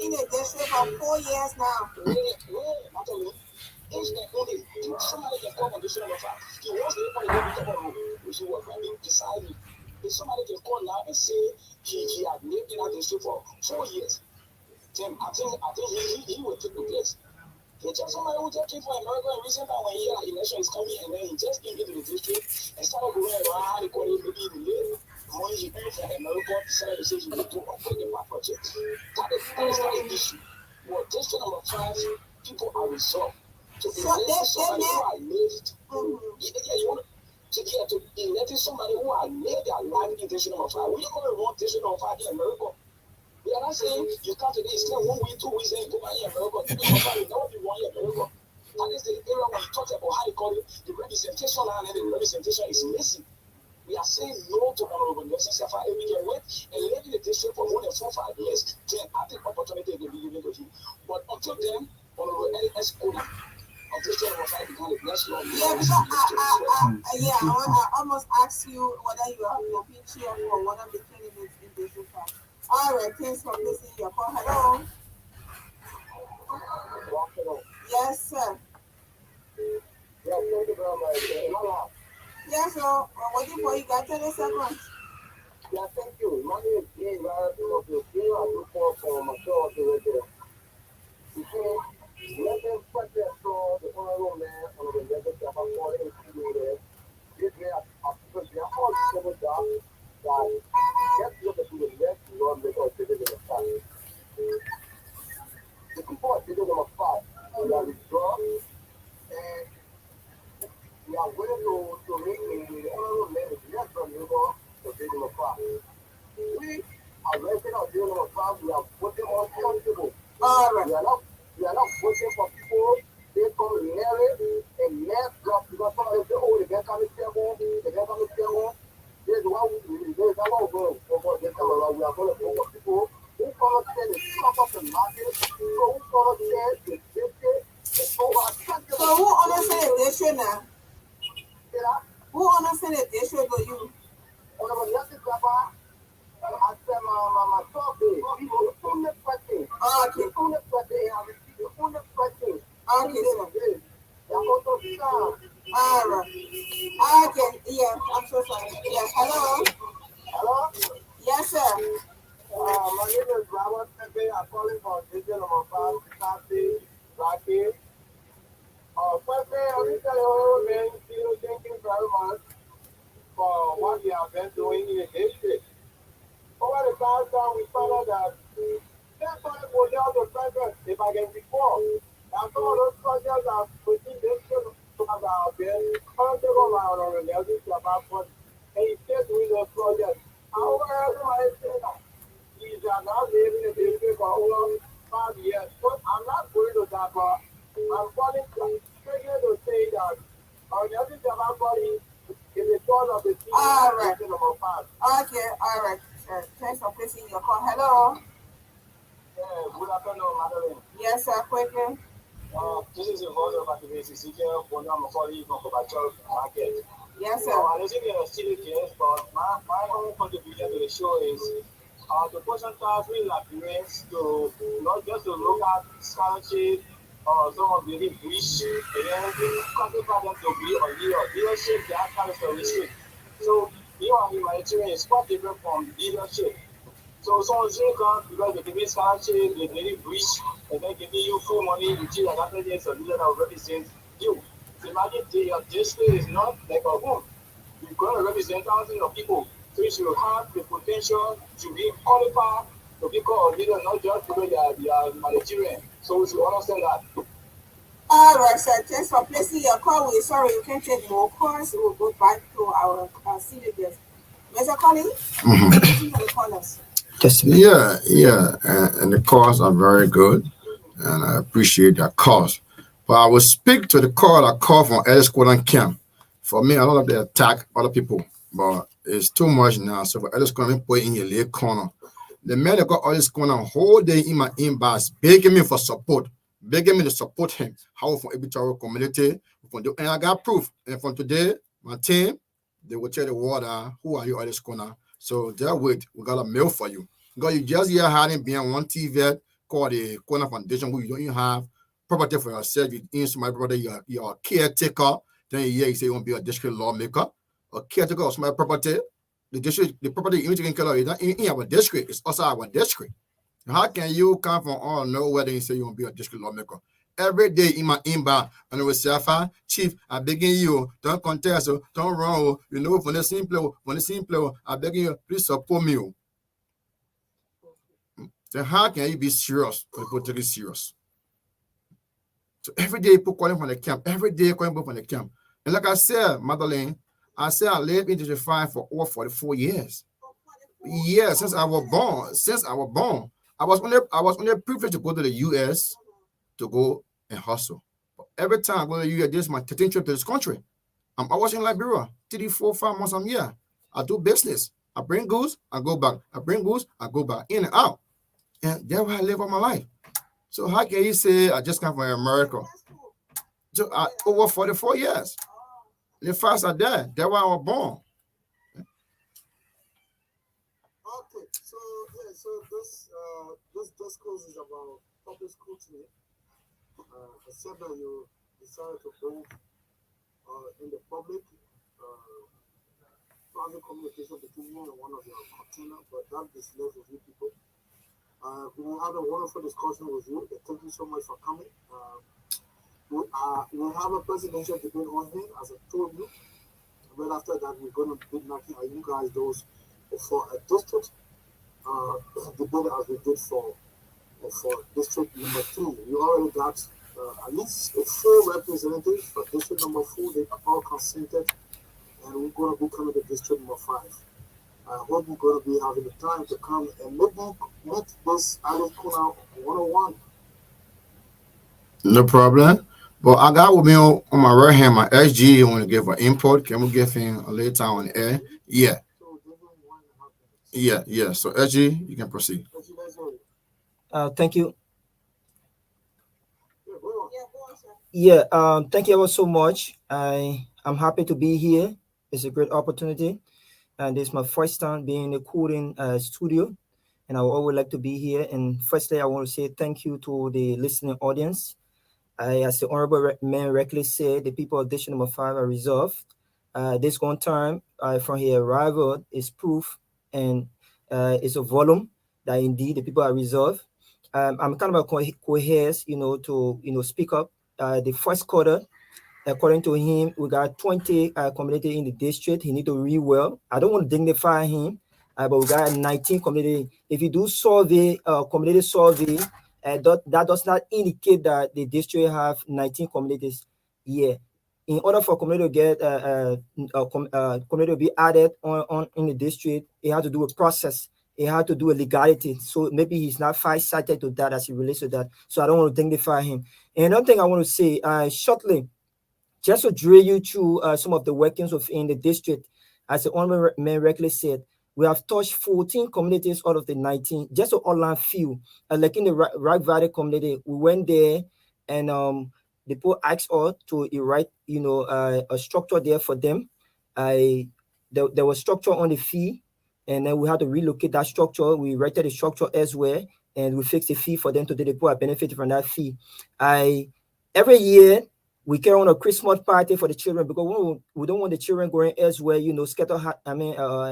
in a district for 4 years now. Not only. If they only somebody can call on District number 5. He wants everybody to be talking which is what right beside him. If somebody can call now and say he had lived in that district for 4 years, then I think he will take the place. He just somebody who just came from America in recent time when he had election is coming and then he just came into the district and started going around recording maybe in the late money he earned from America, decided to say he would do a project. That is not an issue. But District number 5, people are resolved to elect somebody who are lived. Yeah, you want to elect somebody who are lived their life in District number 5. We only want District number 5 in America. We are not saying you come to this 1 week, 2 weeks, and you go back in America. District number 5 will never be one in America. That is the area when you talk about how you call it, the representation and the representation is missing. We are saying no to Honorable Nelson Siapa. If we can wait and live in the district for more than 4 5 years, then I think opportunity will be given to him. But until then, Honorable L.S. Cody of District number 5 began the next law. Yeah, because I almost asked you whether you have been chair for one of the candidates in District 5. All right, thanks for listening. Your call. Hello. Yes, sir. Yes, sir. I'm waiting for you. Got 30 seconds. Yeah, thank you. My name is Jay Ryan of the Field. I look forward for my show to resident. Let them put their show, the Honorable Man, on the level that I'm calling to there. This way, because they are all civil jobs, that just look at the next one because they did it in the past. The people are sitting number 5. We are withdrawn, and we are willing to make the Honorable Man is less from you know, to be number 5. We are renting our deal number 5. We are putting on comfortable. All right. We are not voting for people based on merit and less job because some of them say, oh, they get coming here, they get coming here. There's one there's a lot of this time around. We are going to vote for people who cannot sell the stock of the market, so who cannot sell the business. So who understand the district now? Who understand the district for you? Okay, yeah, I'm so sorry. Yeah, hello? Hello? Yes, sir. My name is Robert Pepe. I'm calling for digital number 5, Zaki. Firstly, I will tell you, man, thank you very much for what you have been doing in the district. Over the past time, we found out that that's why we were down to present, if I can recall. Now, some of those projects are within this to have out there. Currently, go around on the level to about what he said doing those projects. However, everybody said that he's not living in the district for over 5 years. But I'm not worried about that, but I'm calling to say that our level to about what is the source of the team. All right. Number 5. Okay, all right. Thanks for placing your call. Hello? Good afternoon, Madeline. Yes, sir, quickly. This is a voice of activist Ezekiel when I'm calling from Kobachov Market. Yes, sir. I listened to still case, but my own contribution to the show is to concentrate with appearance to not just to look at scholarship or some of the rich and then classify them to be on leadership, that kind of restrict. So, in my experience, it's quite different from leadership. So someone say come because they give me scholarship, they very rich, and then giving you full money, which is another year so leader that represent you. So imagine your district is not like a home. You're going to represent thousands of people. So you should have the potential to be qualified to be called a leader, not just because they are Nigerian. So we should understand that. All right, sir. Thanks for placing your call. We're sorry you can't take more calls. We'll go back to our senior guest. Mr. Collins, continue to call us. Yeah, and the calls are very good, and I appreciate that calls. But I will speak to the call I call from Ellis Quarter Camp. For me, I don't like to attack other people, but it's too much now. So for Ellis Quarter, put in your leg corner. The man that got all this going on whole day in my inbox, begging me for support, begging me to support him. How from Ebitorial community, and I got proof. And from today, my team, they will tell the world, who are you, Ellis Corner? So there wait, we got a mail for you. Because you just hear having been one TV called the Corner Foundation, who you don't even have property for yourself. You in somebody's property, you're a caretaker. Then you say you want to be a district lawmaker, a caretaker of somebody's property. The property you're taking care of is not in our district, it's also our district. How can you come from all nowhere and say you want to be a district lawmaker? Every day in my inbox, and it was Chief, I beg you, don't contest, don't run, for the simple, I beg you, please support me. Then how can you be serious for people to be serious? So every day people calling from the camp, every day calling from the camp. And like I said, Madeline, I lived in the fire for over 44 years. Yeah, since I was born. I was only privileged to go to the US to go and hustle. But every time I go to the US, this is my 13th trip to this country. I was in Liberia, 3, 4, 5 months I'm here. I do business. I bring goods, I go back. I bring goods, I go back, in and out. And that's where I live all my life. So how can you say I just come from America? So over 44 years. The first I died. That's why I was born. Okay, so this discourse is about public scrutiny. Except that you decided to move in the public private communication between you and one of your containers, but that is less of you people. We will have a wonderful discussion with you. Thank you so much for coming. We'll have a presidential debate on here, as I told you. Right after that, we're going to be knocking on you guys those for a district debate as we did for district number 3. We already got at least 4 representatives for district number 4. They all consented, and we're going to be coming to district number 5. I hope we're going to be having the time to come and maybe meet this Alice Kuna 101 No problem. But I got with me on my right hand, my SG. You want to give an input? Can we give him a little time on the air? Yeah, yeah. So SG, you can proceed. Thank you. Yeah, thank you ever so much. I'm happy to be here. It's a great opportunity, and it's my first time being in the coding studio, and I would always like to be here. And firstly, I want to say thank you to the listening audience. As the Honorable Man Reckley said, the people of District Number 5 are resolved. This one time from her arrival is proof, and it's a volume that indeed the people are resolved. I'm kind of a coherence, to speak up. The first quarter, according to him, we got 20 community in the district. He need to read well. I don't want to dignify him, but we got 19 community. If you do survey, community survey, that does not indicate that the district have 19 communities. Yeah. In order for community to get community to be added on in the district, it had to do a process. It had to do a legality. So maybe he's not far-sighted to that as it relates to that. So I don't want to dignify him. And another thing I want to say shortly, just to drill you through some of the workings within the district, as the Honorable Man Reckley said, we have touched 14 communities out of the 19, just to outline few. Like in the Rock Valley community, we went there and the people asked us to write, a structure there for them. There was structure on the fee, and then we had to relocate that structure. We rated the structure elsewhere, and we fixed the fee for them to do the people benefit from that fee. Every year, we carry on a Christmas party for the children because we don't want the children going elsewhere,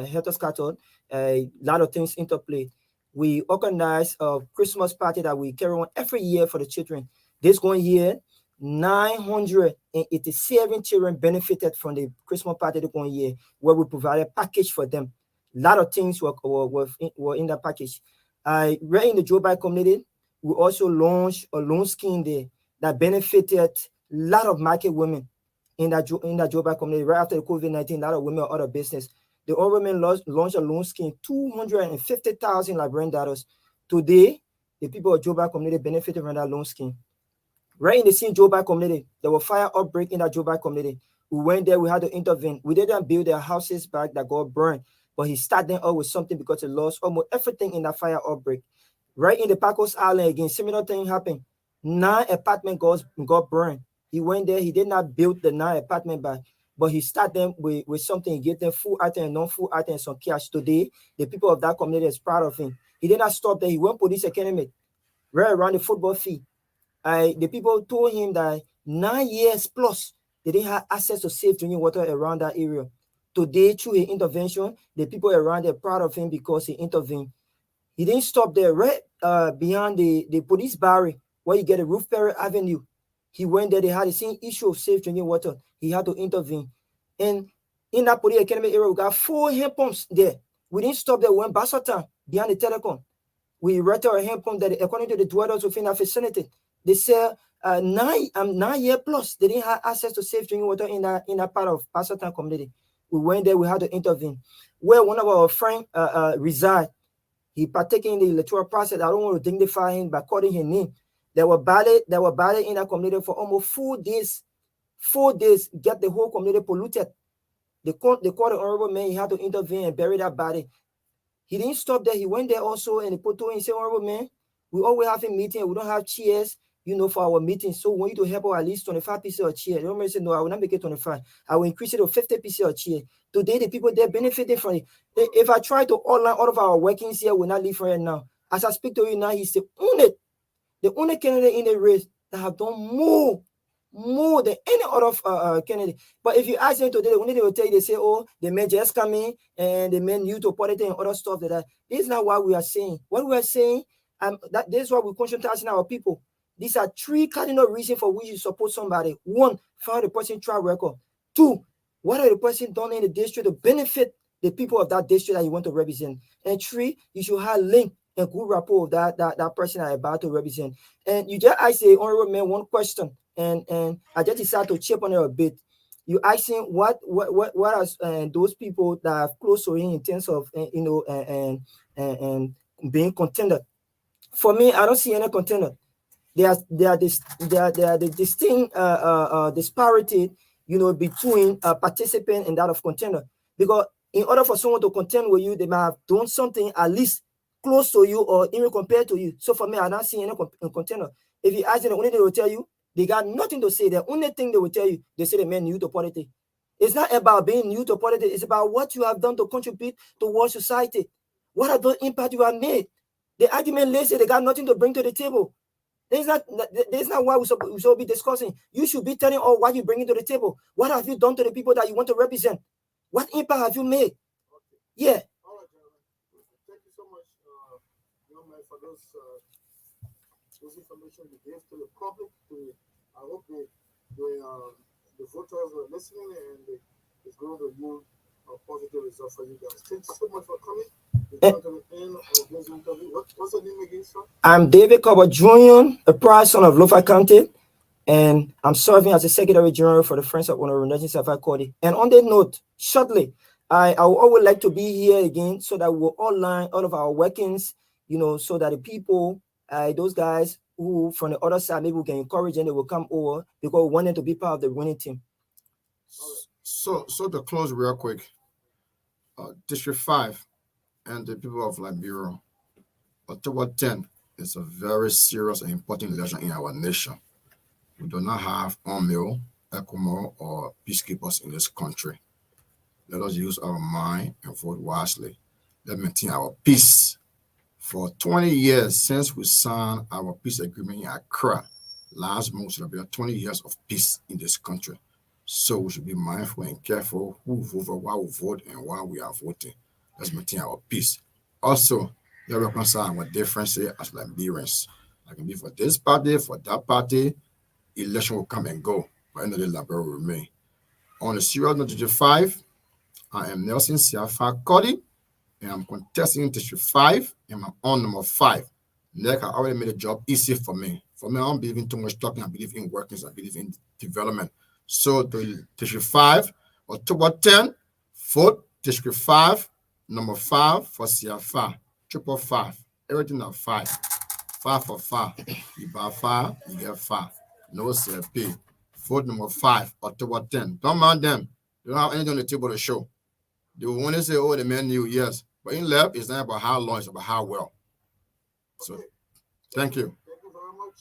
helter-scattered, a lot of things interplay. We organize a Christmas party that we carry on every year for the children. This going year, 987 children benefited from the Christmas party this going year, where we provided a package for them. A lot of things were in that package. Right in the Joe Biden community, we also launched a loan scheme there that benefited a lot of market women in that Joe Biden community. Right after the COVID-19, a lot of women are out of business. The old women launched a loan scheme, $250,000 Liberian dollars. Today, the people of Joe Biden community benefited from that loan scheme. Right in the same Joe Biden community, there was fire outbreak in that Joe Biden community. We went there, we had to intervene. We didn't build their houses back that got burned, but he started them out with something because he lost almost everything in that fire outbreak. Right in the Pacos Island, again, similar thing happened. 9 apartments got burned. He went there, he did not build the 9 apartment back, but he started them with something. He gave them full item and non-full item and some cash. Today, the people of that community is proud of him. He did not stop there. He went police academy right around the football field. The people told him that 9 years plus, they didn't have access to safe drinking water around that area. Today, through his intervention, the people around there are proud of him because he intervened. He didn't stop there. Right beyond the police barrier, where you get a Ruth Perry Avenue, he went there. They had the same issue of safe drinking water. He had to intervene. And in that police academy area, we got 4 hand pumps there. We didn't stop there. We went Basota behind the telecom. We rented a hand pump that, according to the dwellers within that vicinity, they said 9 years plus, they didn't have access to safe drinking water in that part of Basota community. We went there. We had to intervene. Where one of our friends reside, he partaking in the electoral process. I don't want to dignify him by calling his name. There were ballet in that community for almost 4 days. 4 days, get the whole community polluted. They called the honorable man. He had to intervene and bury that body. He didn't stop there. He went there also and he put to him and said, honorable man, we always have a meeting. We don't have chairs, for our meetings. So we want you to help out at least 25 pieces of chair. The honorable man said, no, I will not make it 25. I will increase it to 50 pieces of chair. Today, the people there benefited from it. If I try to outline all of our workings here, we'll not leave right now. As I speak to you now, he's the only candidate in the race that have done more than any other candidate. But if you ask them today, only they will tell you, they say, oh, the men just come in and the men new to politics and other stuff like that. This is not what we are saying. What we are saying, this is what we're conscientizing our people. These are 3 cardinal reasons for which you support somebody. 1, find the person track record. 2, what are the person done in the district to benefit the people of that district that you want to represent? And 3, you should have link and good rapport of that person that are about to represent. And you just asked the honorable man one question, and I just decided to chip on it a bit. You asking what are those people that are close to him in terms of and being contender. For me, I don't see any contender. there are the distinct disparity, you know, between a participant and that of contender. Because in order for someone to contend with you, they might have done something at least close to you or even compared to you. So for me, I don't see any contender. If you ask them, the only thing they will tell you, they got nothing to say. The only thing they will tell you, they say the man new to politics. It's not about being new to politics. It's about what you have done to contribute towards society. What are the impact you have made? The argument lays they got nothing to bring to the table. There's not why we should be discussing. You should be telling all what you bring to the table. What have you done to the people that you want to represent? What impact have you made? Yeah. All right, gentlemen. Thank you so much, young man, for those information you gave to the public. I hope the voters were listening and it's going to yield a positive result for you guys. Thank you so much for coming. We're going to the end of this interview. What's the name again, sir? I'm David Cobo Jr., a proud son of Lofa County, and I'm serving as a Secretary General for the Friends of Honorable Najib Safakori. And on that note, shortly, I would always like to be here again so that we'll all learn all of our workings, you know, so that the people, those guys who from the other side, maybe we can encourage them, they will come over because we want them to be part of the winning team. So to close real quick, District 5 and the people of Liberia, October 10 is a very serious and important election in our nation. We do not have UNMIL, ECOMO, or peacekeepers in this country. Let us use our mind and vote wisely. Let's maintain our peace. For 20 years since we signed our peace agreement in Accra, last month there will be 20 years of peace in this country. So we should be mindful and careful who vote, why we vote, and why we are voting. Let's maintain our peace. Also, let's reconcile our differences as Liberians. I can be for this party, for that party. Election will come and go, but end of the Liberia will remain. On the serial note, District 5, I am Nelson Siafa Cody, and I'm contesting District 5, and I'm on number 5. NEC has already made the job easy for me. For me, I don't believe in too much talking. I believe in workings. I believe in development. So the District 5, October 10, vote District 5, number 5 for Siafa, 555. Everything at 5. 5 for 5. You buy 5, you get 5. No CFP. Vote number 5, October 10. Don't mind them. They don't have anything on the table to show. They will want to say, oh, the man knew, yes. But in left, it's not about how long, it's about how well. So, thank you. Thank you very much.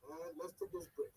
And let's take this break.